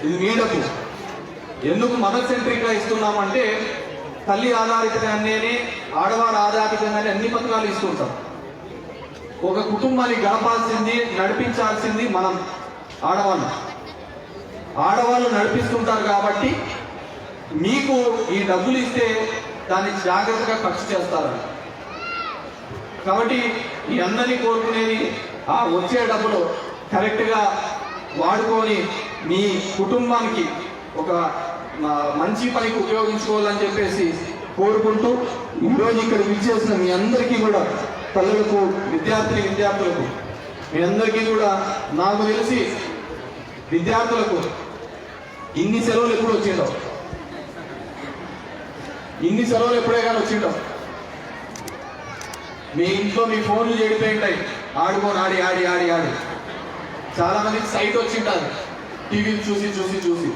ఇది మీ డబ్బు. ఎందుకు మదర్ సెంట్రిక్గా ఇస్తున్నామంటే, తల్లి ఆధారితంగానే ఆడవారు ఆధారితంగానే అన్ని పథకాలు ఇస్తుంటాం. ఒక కుటుంబాన్ని గడపాల్సింది, నడిపించాల్సింది మనం ఆడవాళ్ళు నడిపిస్తుంటారు. కాబట్టి మీకు ఈ డబ్బులు ఇస్తే దాన్ని జాగ్రత్తగా ఖర్చు చేస్తారు. కాబట్టి ఈ అందరినీ కోరుకునేది ఆ వచ్చే డబ్బులు కరెక్ట్గా వాడుకొని మీ కుటుంబానికి ఒక మంచి పనికి ఉపయోగించుకోవాలని చెప్పేసి కోరుకుంటూ ఈరోజు ఇక్కడ విచ్చేసిన మీ అందరికీ కూడా తల్లులకు విద్యార్థులకు మీ అందరికీ కూడా నాకు తెలిసి విద్యార్థులకు ఇన్ని సెలవులు ఎప్పుడు వచ్చిండో, ఇన్ని సెలవులు ఎప్పుడే కానీ వచ్చిండో. మీ ఇంట్లో మీ ఫోన్లు చెడిపోయి ఉంటాయి, ఆడుకొని ఆడి ఆడి ఆడి ఆడి. చాలా మందికి సైట్ వచ్చింటారు టీవీలు చూసి చూసి చూసి.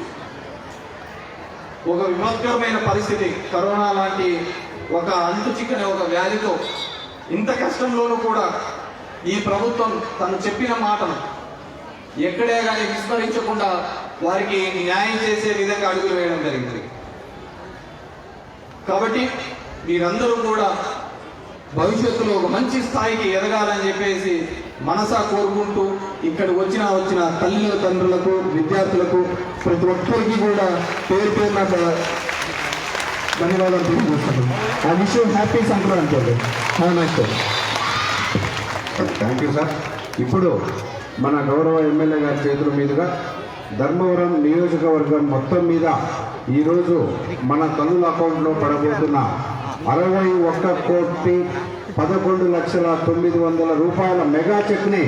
ఒక విపత్కరమైన పరిస్థితి, కరోనా లాంటి ఒక అంతు చిక్కని ఒక వ్యాధితో ఇంత కష్టంలోనూ కూడా ఈ ప్రభుత్వం తను చెప్పిన మాటను ఎక్కడే కానీ విస్మరించకుండా వారికి న్యాయం చేసే విధంగా అడుగులు వేయడం జరిగింది. కాబట్టి మీరందరూ కూడా భవిష్యత్తులో ఒక మంచి స్థాయికి ఎదగాలని చెప్పేసి మనసా కోరుకుంటూ ఇక్కడ వచ్చిన తల్లిదండ్రులకు విద్యార్థులకు ప్రతి ఒక్కరికి కూడా పేరు పేరున ధన్యవాదాలు తెలియజేస్తున్నాను. I wish you happy Sankranti అండి. Thank you sir. ఇప్పుడు మన గౌరవ ఎమ్మెల్యే గారి చేతుల మీదుగా ధర్మవరం నియోజకవర్గం మొత్తం మీద ఈరోజు మన తల్లుల అకౌంట్లో పడబోతున్న 61,11,900,000 రూపాయల మెగా చెక్ని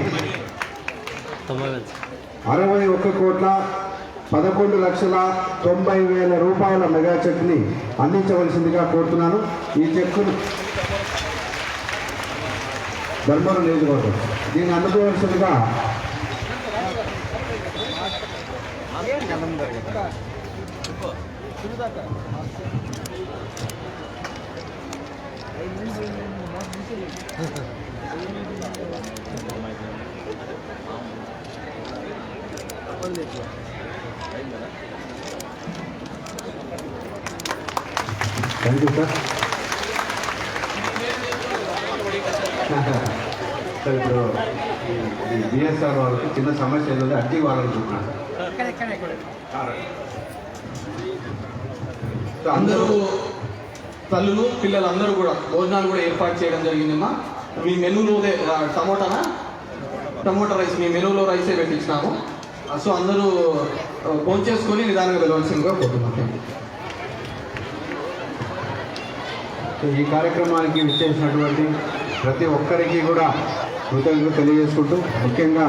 61,11,90,000 రూపాయల మెగా చెక్ని అందించవలసిందిగా కోరుతున్నాను. ఈ చెక్కును ధర్మవరం నియోజకవర్గం దీన్ని అందుకోవాల్సిందిగా థ్యాంక్ యూ సార్. ఇప్పుడు బిఎస్ఆర్ వాళ్ళకి చిన్న సమస్య ఏదో అడ్డీ వాళ్ళనుకుంటున్నాను. అందరూ తల్లులు పిల్లలు అందరూ కూడా భోజనాలు కూడా ఏర్పాటు చేయడం జరిగిందమ్మా. మీ మెనూలో టమోటా రైస్ మీ మెనూలో రైసే పెట్టించినాము. సో అందరూ భోంచేసుకొని నిదానంగా వెళ్ళవలసిందిగా కోరుతున్నాం. ఈ కార్యక్రమానికి విచ్చేసినటువంటి ప్రతి ఒక్కరికి కూడా కృతజ్ఞతలు తెలియజేసుకుంటూ, ముఖ్యంగా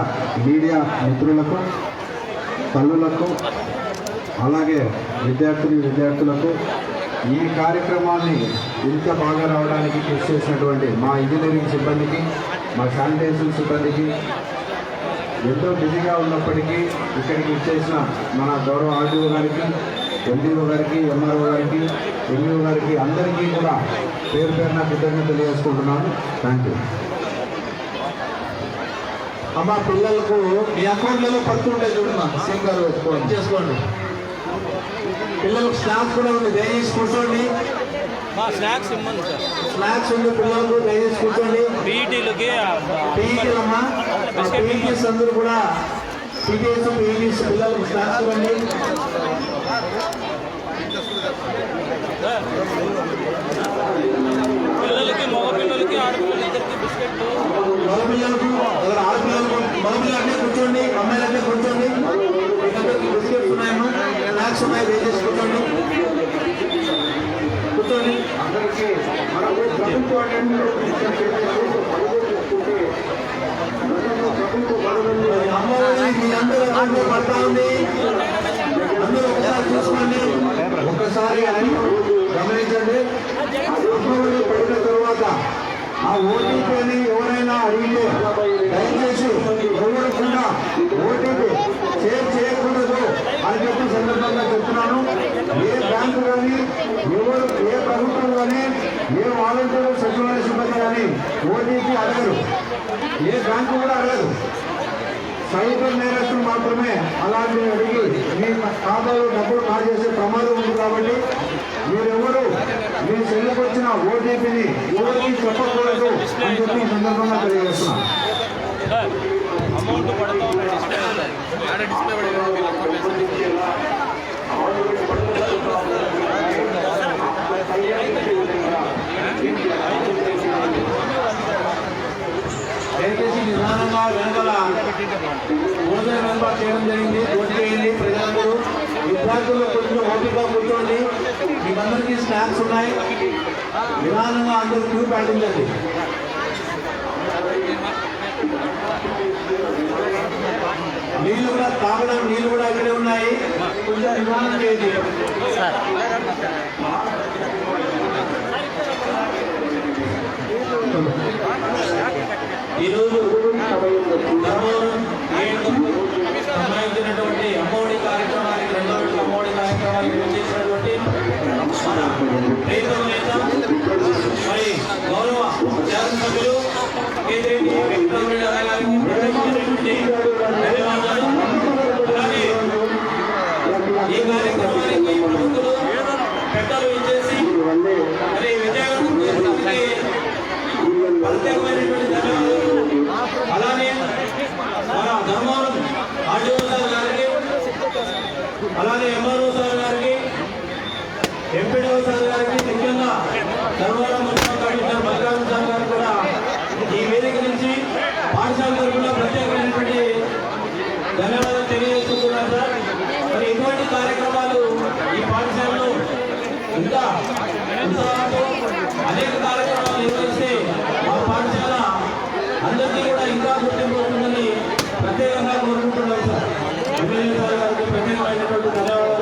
మీడియా మిత్రులకు, తల్లులకు, అలాగే విద్యార్థులకు ఈ కార్యక్రమాన్ని ఇంత బాగా రావడానికి కృషి చేసినటువంటి మా ఇంజనీరింగ్ సిబ్బందికి, మా శానిటేషన్ సిబ్బందికి, ఎంతో బిజీగా ఉన్నప్పటికీ ఇక్కడికి వచ్చేసిన మన గౌరవ ఆర్డీఓ గారికి, ఎండీఓ గారికి, ఎంఆర్ఓ గారికి, ఎంఈఓ గారికి అందరికీ కూడా పేరు పేరున కృతజ్ఞతలు తెలియజేసుకుంటున్నాను. Thank you. అమ్మ పిల్లలకు మీ అకౌంట్లలో పడుతుంటే చూడమ్మా, సీఎం గారు చేసుకోండి. పిల్లలకు స్నాక్స్ కూడా ఉంది, దయచేసి కూర్చోండి. స్నాక్స్ ఇవ్వండి సార్. స్నాక్స్ ఉంది పిల్లలకు, దయచేసి కూర్చోండి. పీఈటీలమ్మా, పీఈటీస్ అందరూ కూడా పీఈటీస్ పిల్లలకు స్నాక్స్ ఇవ్వండి. పిల్లలకి మగపిల్లలకి ఆడపిల్లలకి బిస్కెట్లు. మగపిల్లలకు ఆడపిల్లలకు మగపిల్లలంటే కూర్చోండి, అమ్మాయిలంటే కూర్చోండి. బిస్కెట్స్ ఉన్నాయమ్మా, స్నాక్స్ ఉన్నాయి, దయచేసి కూర్చోండి. అందరికీ మనకు మీ అందరూ పడతా ఉంది. అందరూ ఒకసారి చూసుకోండి, ఒక్కసారి గమనించండి. అమ్మఒడి పడిన తర్వాత ఆ ఓటీపీని ఎవరైనా అడిగితే దయచేసి ఎవరు కూడా ఓటీపీ షేర్ చేయకూడదు అని చెప్పి సందర్భంగా చెప్తున్నాను. ఏ బ్యాంకు కానీ, ఎవరు ఏ ప్రభుత్వం కానీ, ఏ వాలంటీర్ సచివాలయ సిబ్బంది కానీ ఓటీపీ అడగరు, ఏ బ్యాంకు కూడా అడగదు. సైబర్ నేరస్తులు మాత్రమే అలాంటివి అడిగి మీ ఖాతాలో డబ్బులు కాల్ చేసే ప్రమాదం ఉంది. కాబట్టి మీరెవరు మీ సెల్లుకు వచ్చిన ఓటీపీని ఎవరికి చెప్పకూడదు అని చెప్పి ఈ సందర్భంగా తెలియజేస్తున్నాను. అమౌంట్ పడతా డిస్ప్లే భోజనం ఏర్పాటు చేయడం జరిగింది. ఓటు చేయండి ప్రజలందరూ. విద్యార్థులు కొంచెం ఓపికగా కూర్చోండి. మీకందరికీ స్నాక్స్ ఉన్నాయి. నిదానంగా అందరూ క్యూ పాటించండి. నీళ్లు కూడా తాగడం నీళ్లు కూడా ఇక్కడే ఉన్నాయి. కొంచెం నిదానం చేయండి. ఈరోజు సంబంధించినటువంటి అమ్మఒడి కార్యక్రమానికి రెండో విడత అమ్మఒడి కార్యక్రమానికి వచ్చేసినటువంటి మన రైతు నేత మరి గౌరవ శాసనసభ్యులు కేతిరెడ్డి వెంకటరెడ్డి గారికి ప్రత్యేకించినటువంటి ధన్యవాదాలు. అలాగే ఈ కార్యక్రమానికి ప్రముఖులు పెద్దలు ఇచ్చేసి మరి విజయవంతం చేసినటువంటి ప్రత్యేకమైనటువంటి ధన్యవాదాలు. అలానే మన ధర్మవరం ఆర్డీఓ సార్ గారికి, అలానే ఎంఆర్ఓ సార్ గారికి, ఎంపీడీఓ సార్ గారికి, ముఖ్యంగా Dharmavaram municipal commissioner Mallikarjuna sir గారికి కూడా ఈ వేదిక నుంచి పాఠశాల తరఫున ప్రత్యేకమైనటువంటి ధన్యవాదాలు తెలియజేసుకుంటున్నాను సార్. మరి ఇటువంటి కార్యక్రమాలు ఈ పాఠశాలలో ఇంకా ఉత్సాహంతో అనేక కార్యక్రమాలు నిర్వహిస్తే మా పాఠశాల అందరికీ కూడా ఇంకా గుర్తింపు వస్తుందని ప్రత్యేకంగా కోరుకుంటున్నాం సార్. ఎమ్మెల్యే సార్ గారికి ప్రత్యేకమైనటువంటి ధన్యవాదాలు.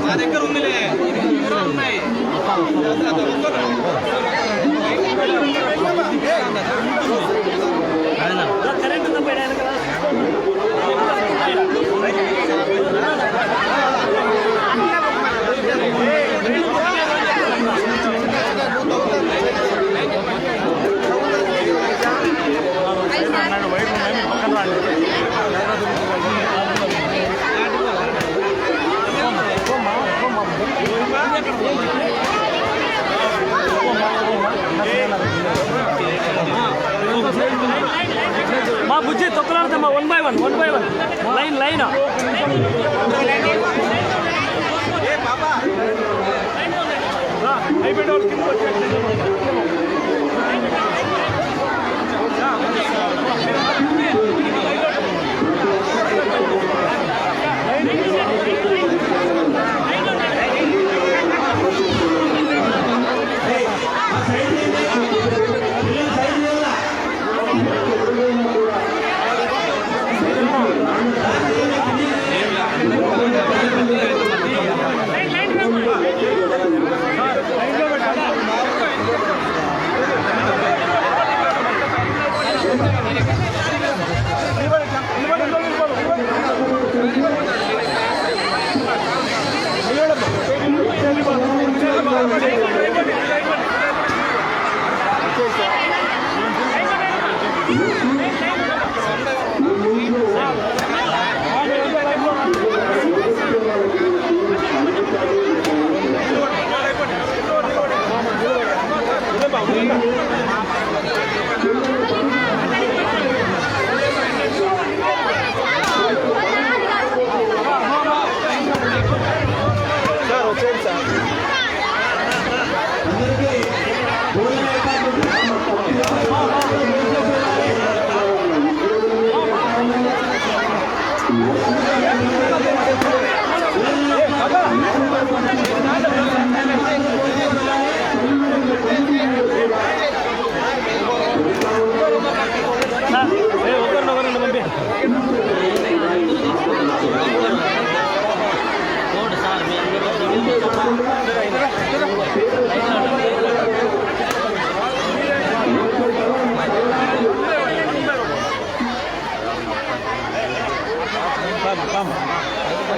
మా దగ్గర ఉందిలే ఉన్నాయి. కరెంట్ మా బుజ్జి తొక్కలాడతామా 1 by 1 లైన్ లైన్ అయిపోయిన వాళ్ళు కింద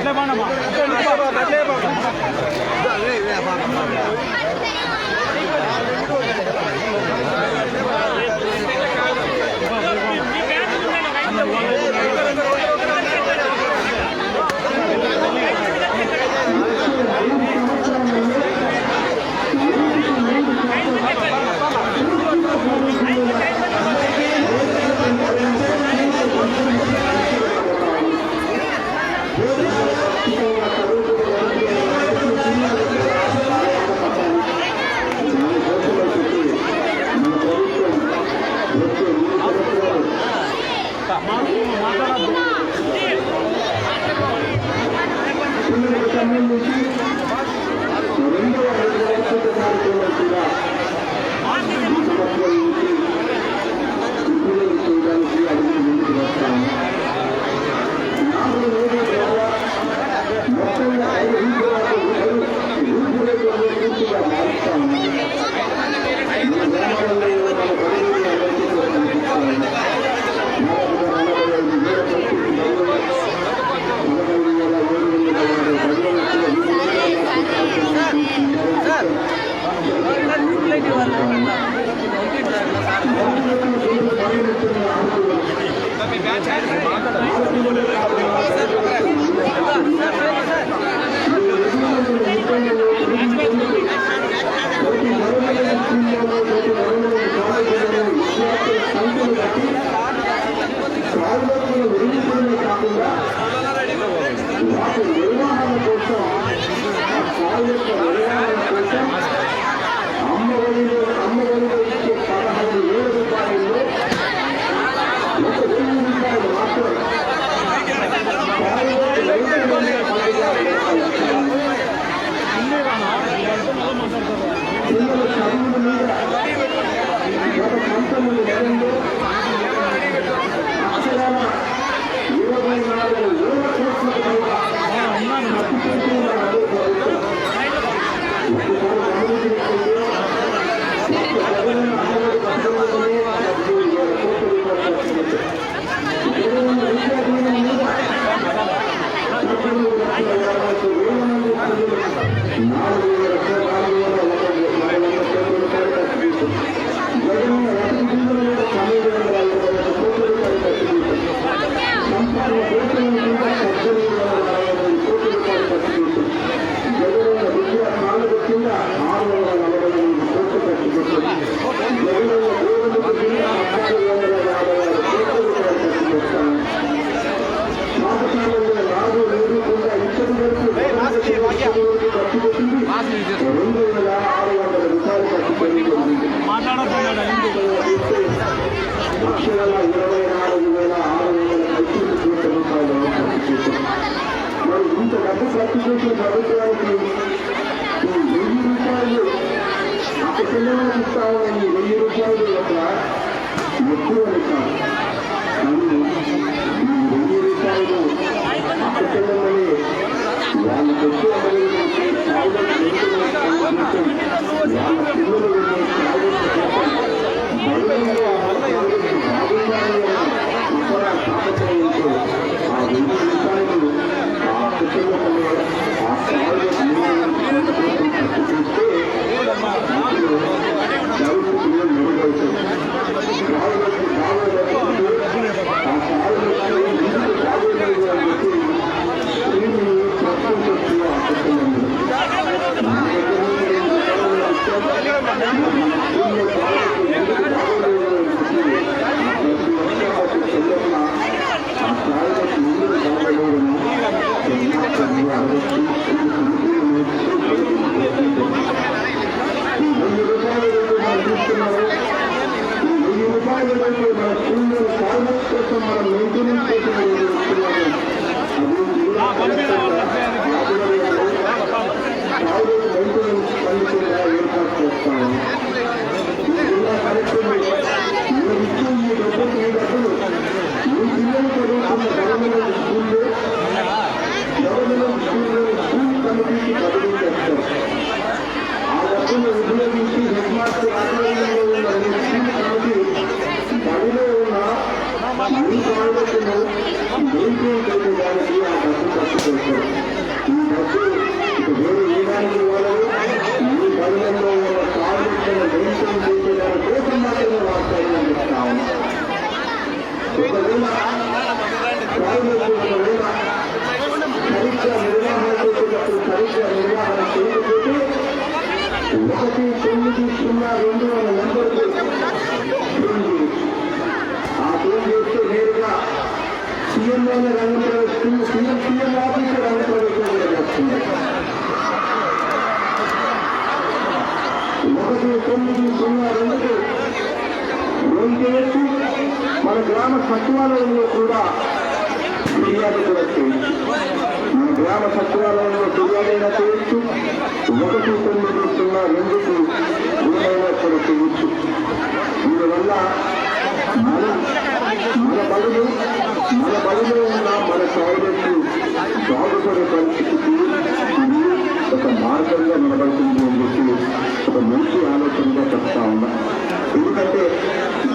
ఆ డబ్బు చేస్తారు. ఈ డబ్బు ఇక వేరే చేయడానికి వాళ్ళు ఈ బడులలో ఉన్న ప్రాజెక్టులను మెయింటైన్ చేసేదాని కోసం మాత్రమే వాడతాయని చెప్తా ఉన్నాం. ఒకవేళ సరిగ్గా నిర్వహణ చేసేటప్పుడు సరిగ్గా నిర్వహణ చేయకపోతే 1902 అనే నెంబర్కి ఫోన్ చేయొచ్చు. ఆ ఫోన్ చేస్తే నేరుగా సీఎంలోనే రంగ ప్రవేశం సీఎం ఆఫీసు రంగ ప్రవేశం కూడా చేస్తుంది. 1902కు ఫోన్ చేయొచ్చు. మన గ్రామ సచివాలయంలో కూడా ఫిర్యాదు కూడా చేయొచ్చు. మన గ్రామ సచివాలయంలో ఫిర్యాదైనా చేయొచ్చు. 1902కు ఏమైనా కూడా చేయొచ్చు. దీనివల్ల మన బడిలో ఉన్న మన టాయిలెట్లు బాగుపడే పరిస్థితికి ఇది ఒక మార్గంగా నిలబడుతుంది అని చెప్పి ఒక మంచి ఆలోచనగా చెప్తా ఉన్నా. ఎందుకంటే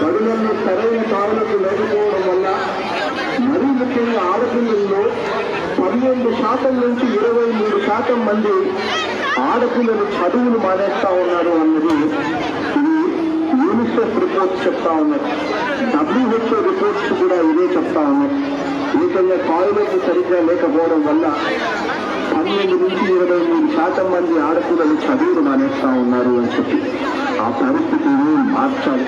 బడులలో సరైన టాయిలెట్లు లేకపోవడం వల్ల మరీ ముఖ్యంగా ఆడపిల్లల్లో 12% నుంచి 23% మంది ఆడపిల్లలు చదువులు మానేస్తా ఉన్నారు అన్నది యూనిసెఫ్ రిపోర్ట్స్ చెప్తా ఉన్నాయి. WHO రిపోర్ట్స్ కూడా ఇదే చెప్తా ఉన్నాయి. ఏకంగా టాయిలెట్లు సరిగ్గా లేకపోవడం వల్ల 12 నుంచి 23% మంది ఆడపిల్లలు చదువులు మానేస్తా ఉన్నారు అని చెప్పి ఆ పరిస్థితిని మార్చాలి.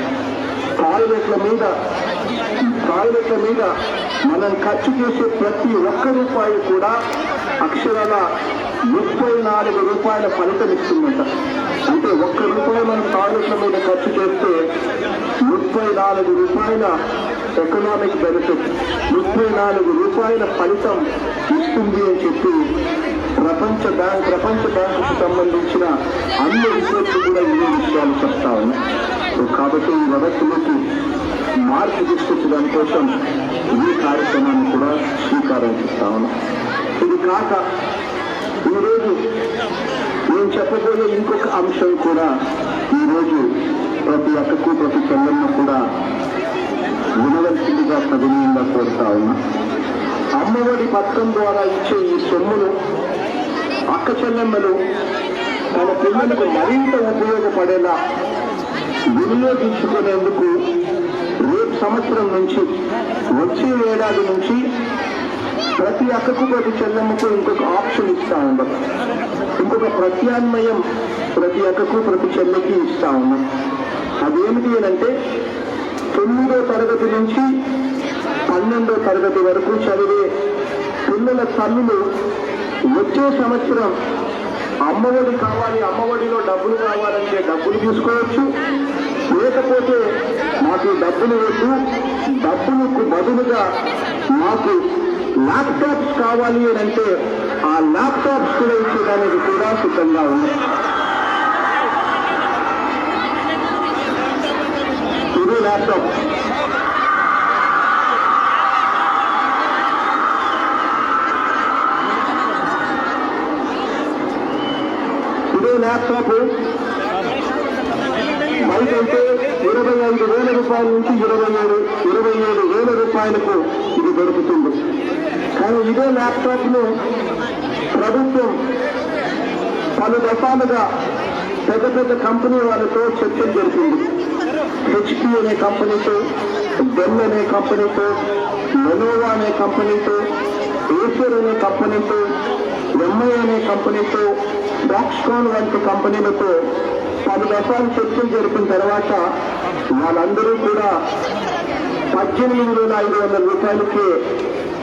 టాయిలెట్ల మీద మనం ఖర్చు చేసే ప్రతి ఒక్క రూపాయి కూడా అక్షరాల 34 రూపాయల ఫలితం ఇస్తుందంట. అంటే ₹1 మనం టాయిలెట్ల మీద ఖర్చు చేస్తే 34 రూపాయల ఎకనామిక్ బెనిఫిట్, 34 రూపాయల ఫలితం ఇస్తుంది అని చెప్పి ప్రపంచ బ్యాంకుకు సంబంధించిన అన్ని రిపోర్ట్లు కూడా ఇదే విషయాలు చెప్తా ఉన్నాయి. కాబట్టి ఈ వ్యవస్థలోకి మార్పు తీసుకొచ్చడం కోసం ఈ కార్యక్రమాన్ని కూడా స్వీకారం చేస్తా ఉన్నాం. ఇది కాక ఈరోజు నేను చెప్పబోయే ఇంకొక అంశం కూడా ఈరోజు ప్రతి అక్కకు ప్రతి చెల్లెమ్మ కూడా వినవలసిందిగా సవినీయంగా కోరుతా ఉన్నా. అమ్మఒడి పథకం ద్వారా ఇచ్చే ఈ సొమ్మును అక్క చెల్లెమ్మలు తన పిల్లలకు మరింత ఉపయోగపడేలా వినియోగించుకునేందుకు రేపు సంవత్సరం నుంచి వచ్చే ఏడాది నుంచి ప్రతి అక్కకు ప్రతి చెల్లెమ్మకు ఇంకొక ఆప్షన్ ఇస్తా ఉన్నాం. ఇంకొక ప్రత్యామ్నాయం ప్రతి అక్కకు ప్రతి చెల్లెకి ఇస్తా ఉన్నాం. అదేమిటి అంటే 9వ తరగతి నుంచి 12వ తరగతి వరకు చదివే పిల్లల తల్లులు వచ్చే సంవత్సరం అమ్మఒడి కావాలి, అమ్మఒడిలో డబ్బులు కావాలంటే డబ్బులు తీసుకోవచ్చు. లేకపోతే మాకు డబ్బులు వద్దు, డబ్బులకు బదులుగా మాకు ల్యాప్టాప్స్ కావాలి అని అంటే ఆ ల్యాప్టాప్స్ కూడా ఇచ్చేదానికి కూడా సిద్ధంగా ఉంది. ఇది ల్యాప్టాప్. ఇదే ల్యాప్టాప్ బయటైతే 25,000 రూపాయల నుంచి 27,000 రూపాయలకు ఇది దొరుకుతుంది. కానీ ఇదే ల్యాప్టాప్ ను ప్రభుత్వం పలు దఫాలుగా పెద్ద కంపెనీ వాళ్ళతో చర్చలు జరిపింది. HP అనే కంపెనీతో, డెల్ అనే కంపెనీతో, లెనోవా అనే కంపెనీతో, ఏసర్ అనే కంపెనీతో, MI అనే కంపెనీతో, ఫాక్స్కాన్ వంటి కంపెనీలతో పలు దఫాలు చర్చలు జరిపిన తర్వాత వాళ్ళందరూ కూడా 18,500 రూపాయలకే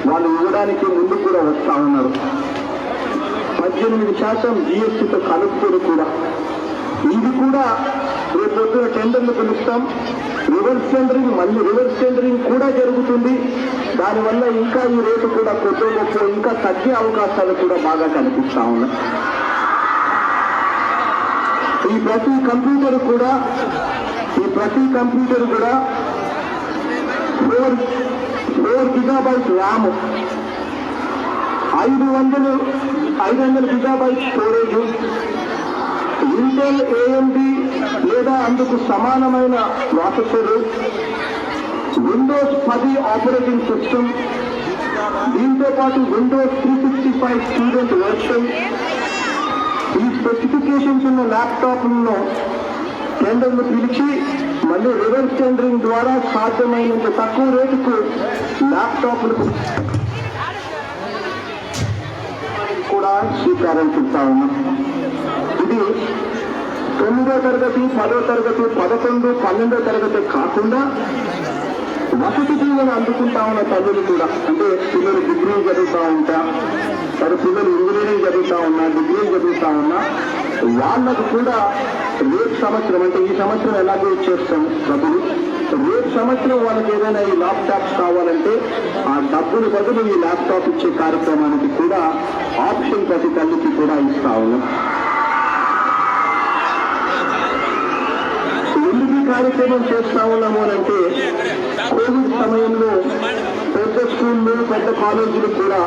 వాళ్ళు ఇవ్వడానికి ముందు కూడా వస్తా ఉన్నారు. 18% GSTతో కలుపుకొని కూడా. ఇది కూడా రేపొద్దున టెండర్లు పిలుస్తాం. రివర్స్ టెండరింగ్ కూడా జరుగుతుంది. దానివల్ల ఇంకా ఈ రేటు కూడా కొద్ది గొప్ప ఇంకా తగ్గే అవకాశాలు కూడా బాగా కనిపిస్తా ఉన్నాయి. ఈ ప్రతి కంప్యూటర్ కూడా 4 GB RAM, 500 GB storage, Intel AMD లేదా అందుకు సమానమైన ప్రాసెసర్, Windows 10 ఆపరేటింగ్ సిస్టమ్, దీంతో పాటు Windows 365 5 స్టూడెంట్ వర్షన్, ఈ స్పెసిఫికేషన్స్ ఉన్న ల్యాప్టాప్లను టెండర్లు పిలిచి మళ్ళీ రివర్స్ టెండరింగ్ ద్వారా సాధ్యమైనంత తక్కువ రేటుకు ల్యాప్టాప్లకు కూడా శ్రీకారం చుడతా ఉన్నాం. ఇది 9వ తరగతి, 10వ తరగతి, 11, 12వ తరగతి కాకుండా వసతి జీవనం అందుకుంటా ఉన్న తల్లులు కూడా, అంటే పిల్లలు డిగ్రీ చదువుతా ఉంటా, మరి పిల్లలు ఇంజనీరింగ్ చదువుతా ఉన్నా, డిగ్రీ చదువుతా ఉన్నా, వాళ్ళకు కూడా రేపు సంవత్సరం, అంటే ఈ సంవత్సరం ఎలాగో ఇచ్చేస్తాం డబ్బులు, రేపు సంవత్సరం వాళ్ళకి ఏదైనా ఈ ల్యాప్టాప్స్ కావాలంటే ఆ డబ్బులు బదులు ఈ ల్యాప్టాప్ ఇచ్చే కార్యక్రమానికి కూడా ఆప్షన్ ప్రతి తల్లికి కూడా ఇస్తా ఉన్నాం. ఎందుకు ఈ కార్యక్రమం చేస్తా ఉన్నాము అంటే కోవిడ్ సమయంలో పెద్ద స్కూళ్ళు, పెద్ద కాలేజీలు కూడా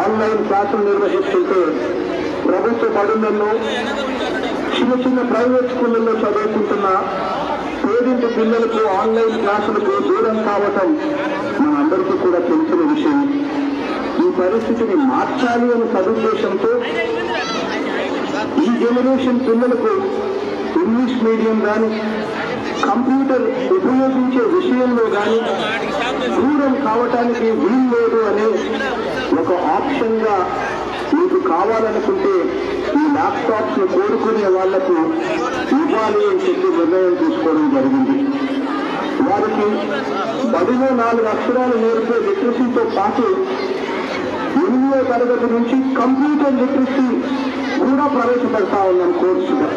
ఆన్లైన్ క్లాసులు నిర్వహిస్తుంటే ప్రభుత్వ బడులలో, చిన్న చిన్న ప్రైవేట్ స్కూళ్ళల్లో చదువుకుంటున్న పేదింటి పిల్లలకు ఆన్లైన్ క్లాసులకు దూరం కావటం మన అందరికీ కూడా తెలిసిన విషయం. ఈ పరిస్థితిని మార్చాలి అనే సదుద్దేశంతో ఈ జనరేషన్ పిల్లలకు ఇంగ్లీష్ మీడియం కానీ, కంప్యూటర్ ఉపయోగించే విషయంలో కానీ దూరం కావటానికి వీలు లేదు అనే ఒక ఆప్షన్గా మీకు కావాలనుకుంటే ఈ ల్యాప్టాప్స్ ను కోరుకునే వాళ్లకు ఇవ్వాలి అని చెప్పి నిర్ణయం తీసుకోవడం జరిగింది. వారికి బడిలో 4 అక్షరాలు నేర్పే లిటరసీతో పాటు 8వ తరగతి నుంచి కంప్యూటర్ లిటరసీ కూడా ప్రవేశపెడతా ఉన్నాం కోర్సుగా.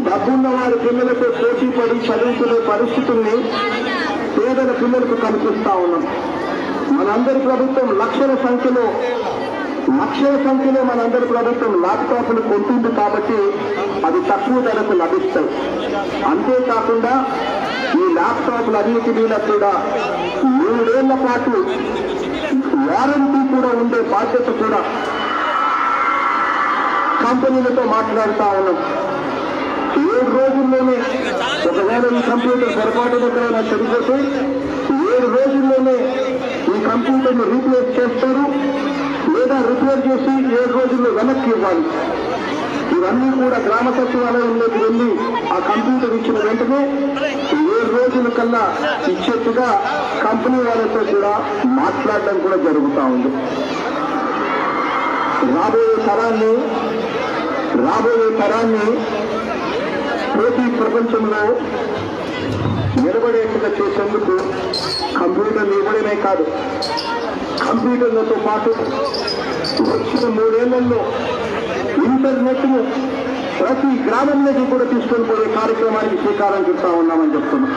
డబ్బున్న వారి పిల్లలతో పోటీ పడి చదువుకునే పరిస్థితుల్ని పేదల పిల్లలకు కల్పిస్తా ఉన్నాం. మనందరి ప్రభుత్వం లక్షల సంఖ్యలో మనందరి ప్రభుత్వం ల్యాప్టాప్లు కొంటుంది కాబట్టి అది తక్కువ ధరకు లభిస్తాయి. అంతేకాకుండా ఈ ల్యాప్టాప్లు అన్నిటి మీద కూడా 3 ఏళ్ల పాటు వారంటీ కూడా ఉండే బాధ్యత కూడా కంపెనీలతో మాట్లాడుతూ ఉన్నాం. 7 రోజుల్లోనే, ఒకవేళ ఈ కంప్యూటర్ పొరపాటు దగ్గర చదివితే 7 రోజుల్లోనే ఈ కంప్యూటర్ను రీప్లేస్ చేస్తారు, లేదా రిపేర్ చేసి 7 రోజుల్లో వెనక్కి ఇవ్వాలి. ఇవన్నీ కూడా గ్రామ సచివాలయంలోకి వెళ్ళి ఆ కంప్యూటర్ ఇచ్చిన వెంటనే 7 రోజుల కల్లా ఇచ్చేట్టుగా కంపెనీ వాళ్ళతో కూడా మాట్లాడడం కూడా జరుగుతూ ఉంది. రాబోయే తరాన్ని పోటీ ప్రపంచంలో నిలబడేట్టుగా చేసేందుకు కంప్యూటర్లు ఇవ్వడమే కాదు, కంప్యూటర్లతో పాటు వచ్చిన 3 ఏళ్లలో ఇంటర్నెట్ను ప్రతి గ్రామంలోకి కూడా తీసుకొని పోయే కార్యక్రమానికి శ్రీకారం చుడతా ఉన్నామని చెప్తున్నాం.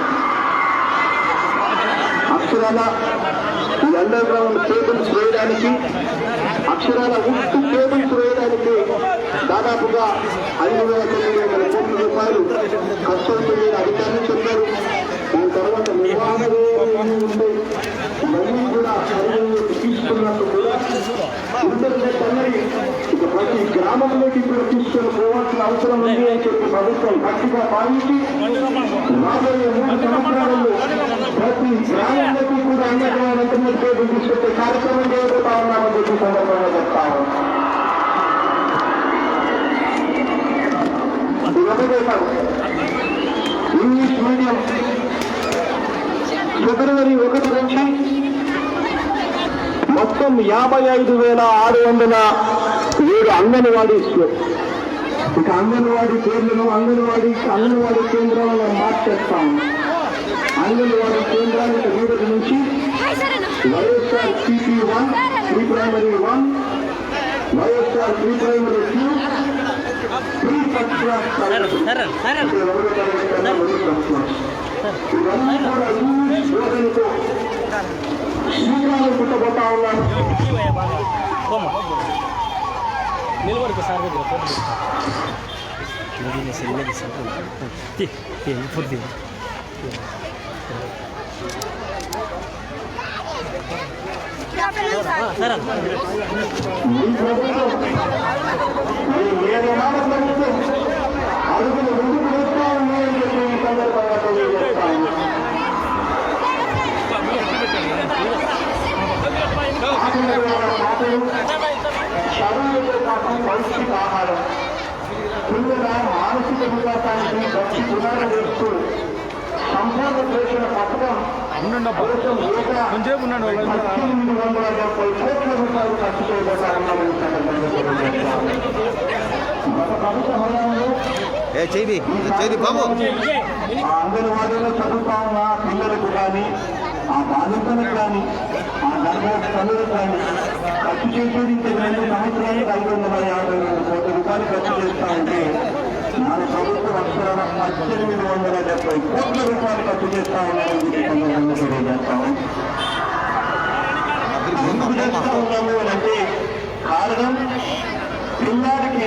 అక్షరాల ఈ అండర్ గ్రౌండ్ కేబుల్స్ వేయడానికి, అక్షరాల ఉక్కు కేబుల్స్ వేయడానికి దాదాపుగా 5,900 కోట్ల రూపాయలు ఖర్చు అవుతుంది అధికారులు చెప్పారు. దాని తర్వాత నిర్వహణ ఉంటాయి, ఇవన్నీ కూడా తీసుకున్నట్టు కూడా ఇంటర్నెట్ అనేది ఇక ప్రతి గ్రామంలోకి కూడా తీసుకొని పోవాల్సిన అవసరం ఉంది అని చెప్పి ప్రభుత్వం గట్టిగా భావించి రాబోయే 3 సంవత్సరాలలో ప్రతి గ్రామంలోకి కూడా అండర్గ్రౌండ్ ఇంటర్నెట్ కేబుల్ తీసుకొచ్చే కార్యక్రమం చేయబోతా ఉన్నామని చెప్పి సందర్భంగా చెప్తాము. ఒకటే కాదు, ఇంగ్లీష్ మీడియం ఫిబ్రవరి 1 నుంచి మొత్తం 55,607 అంగన్వాడీస్లో, ఇక అంగన్వాడీ పేర్లను అంగన్వాడీ కేంద్రాలను మార్చేస్తాము. అంగన్వాడీ కేంద్రాలు ఇక వీటి నుంచి YSR CP1 pre primary 1, YSR pre primary 2, pre first class ఇవన్నీ కూడా ఇంగ్లీష్ బోధనతో శ్రీకారం చుట్టబోతా ఉన్నాను. నిలబడుకో సార్ దగ్గర ఫోటో అడుగులు ముందుకు వేస్తా ఉన్నాయని చెప్పి ఈ సందర్భంగా తెలియజేస్తాను. ఆశీర్వాదాల మాటలు, చదువులతో పాటు పౌష్టికాహారం, పిల్లల మానసిక వికాసానికి గట్టి గుణాలు వేస్తూ సంపూర్ణ చేసిన పథకం కోసం 1870 కోట్ల రూపాయలు ఖర్చు చేయబోతారన్న గత ప్రభుత్వ హయాంలో అంగన్వాడీలో చదువుతా ఉన్న పిల్లలకు కానీ, ఆ బాలింతలకు కానీ, ఆ గర్భవతి తల్లులకు కానీ ఖర్చు చేసేది 2 సంవత్సరాలకు 552 కోట్ల రూపాయలు ఖర్చు చేస్తా ఉంటే మన ప్రభుత్వం అక్షరాల 1870 కోట్ల రూపాయలు ఖర్చు చేస్తా ఉన్నారని తెలియజేస్తాము. ఎందుకు చేస్తా ఉన్నాము అంటే కారణం, పిల్లాడికి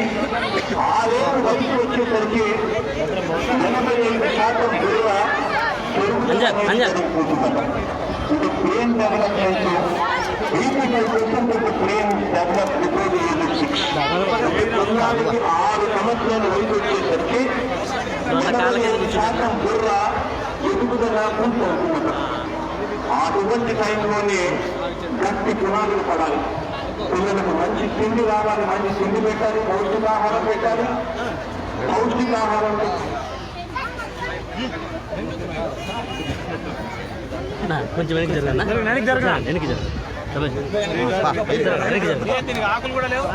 6 ఏళ్ళు వయసు వచ్చేసరికి 85% విలువ ఇది brain development, 85% brain develop before the age of 6. పిల్లాడికి 6 సంవత్సరాల వయసు వచ్చేసరికి 85% బుర్ర ఎదుగుదల పూర్తవుతుంది. అటువంటి టైంలోనే గట్టి పునాదులు పడాలి. పిల్లలకు మంచి తిండి రావాలి, మంచి తిండి పెట్టాలి, పౌష్టికాహారం పెట్టాలి. పౌష్టికాహారం కొంచెం వెనక్కి జరగండి, వెనక్కి జరగండి. ఆకులు కూడా లేవు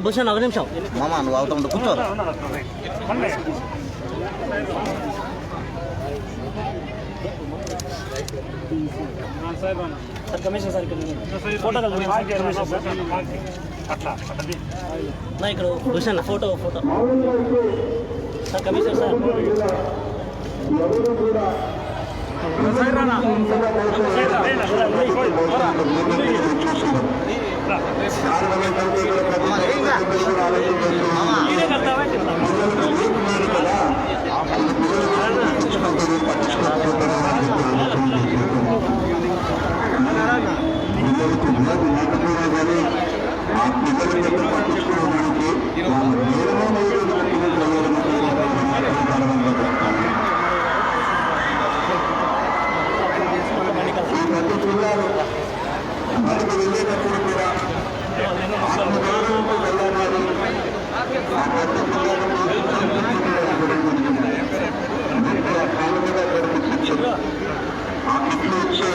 భూషణ్ ఒక నిమిషం మామా నువ్వు అవుతా కూర్చో. సార్ కమిషన్ సార్ ఫోటో నా ఇక్కడ Bhushan photo sir commission sir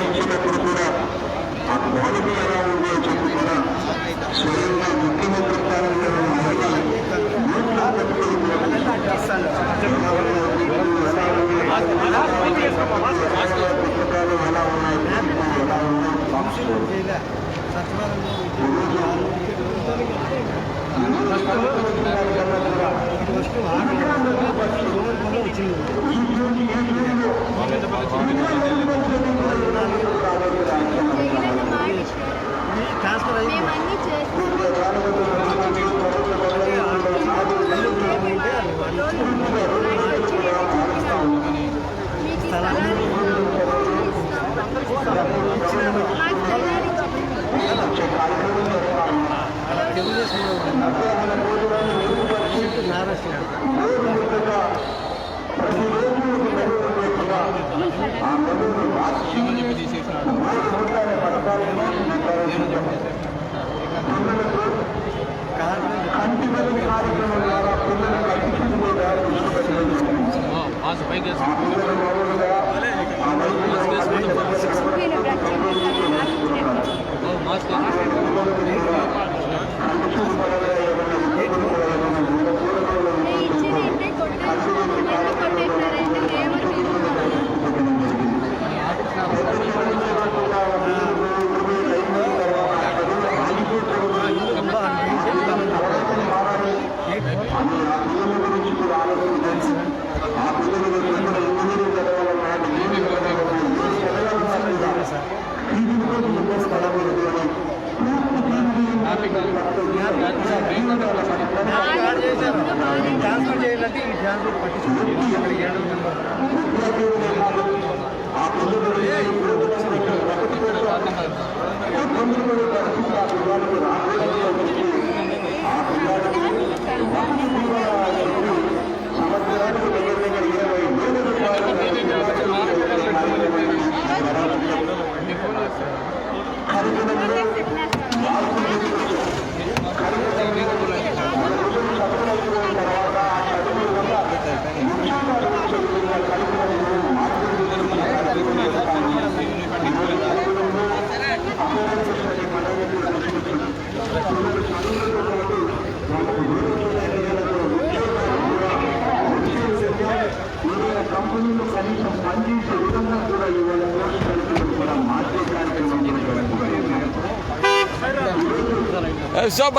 వచ్చేటప్పుడు కూడా ఆ క్వాలిటీ ఎలా ఉందో చెప్పి కూడా స్వయంగా ముఖ్యమంత్రి స్థానంలో పుస్తకాలు ఎలా ఉన్నాయి, ఎలా సంవత్సరానికి దగ్గర 20 స్కూల్లో కనీసం పనిచేసే విధంగా కూడా ఇవాళ కోర్సు కల్పించడం కూడా మార్చే కార్యక్రమం కూడా జరుగుతుంది. Stop,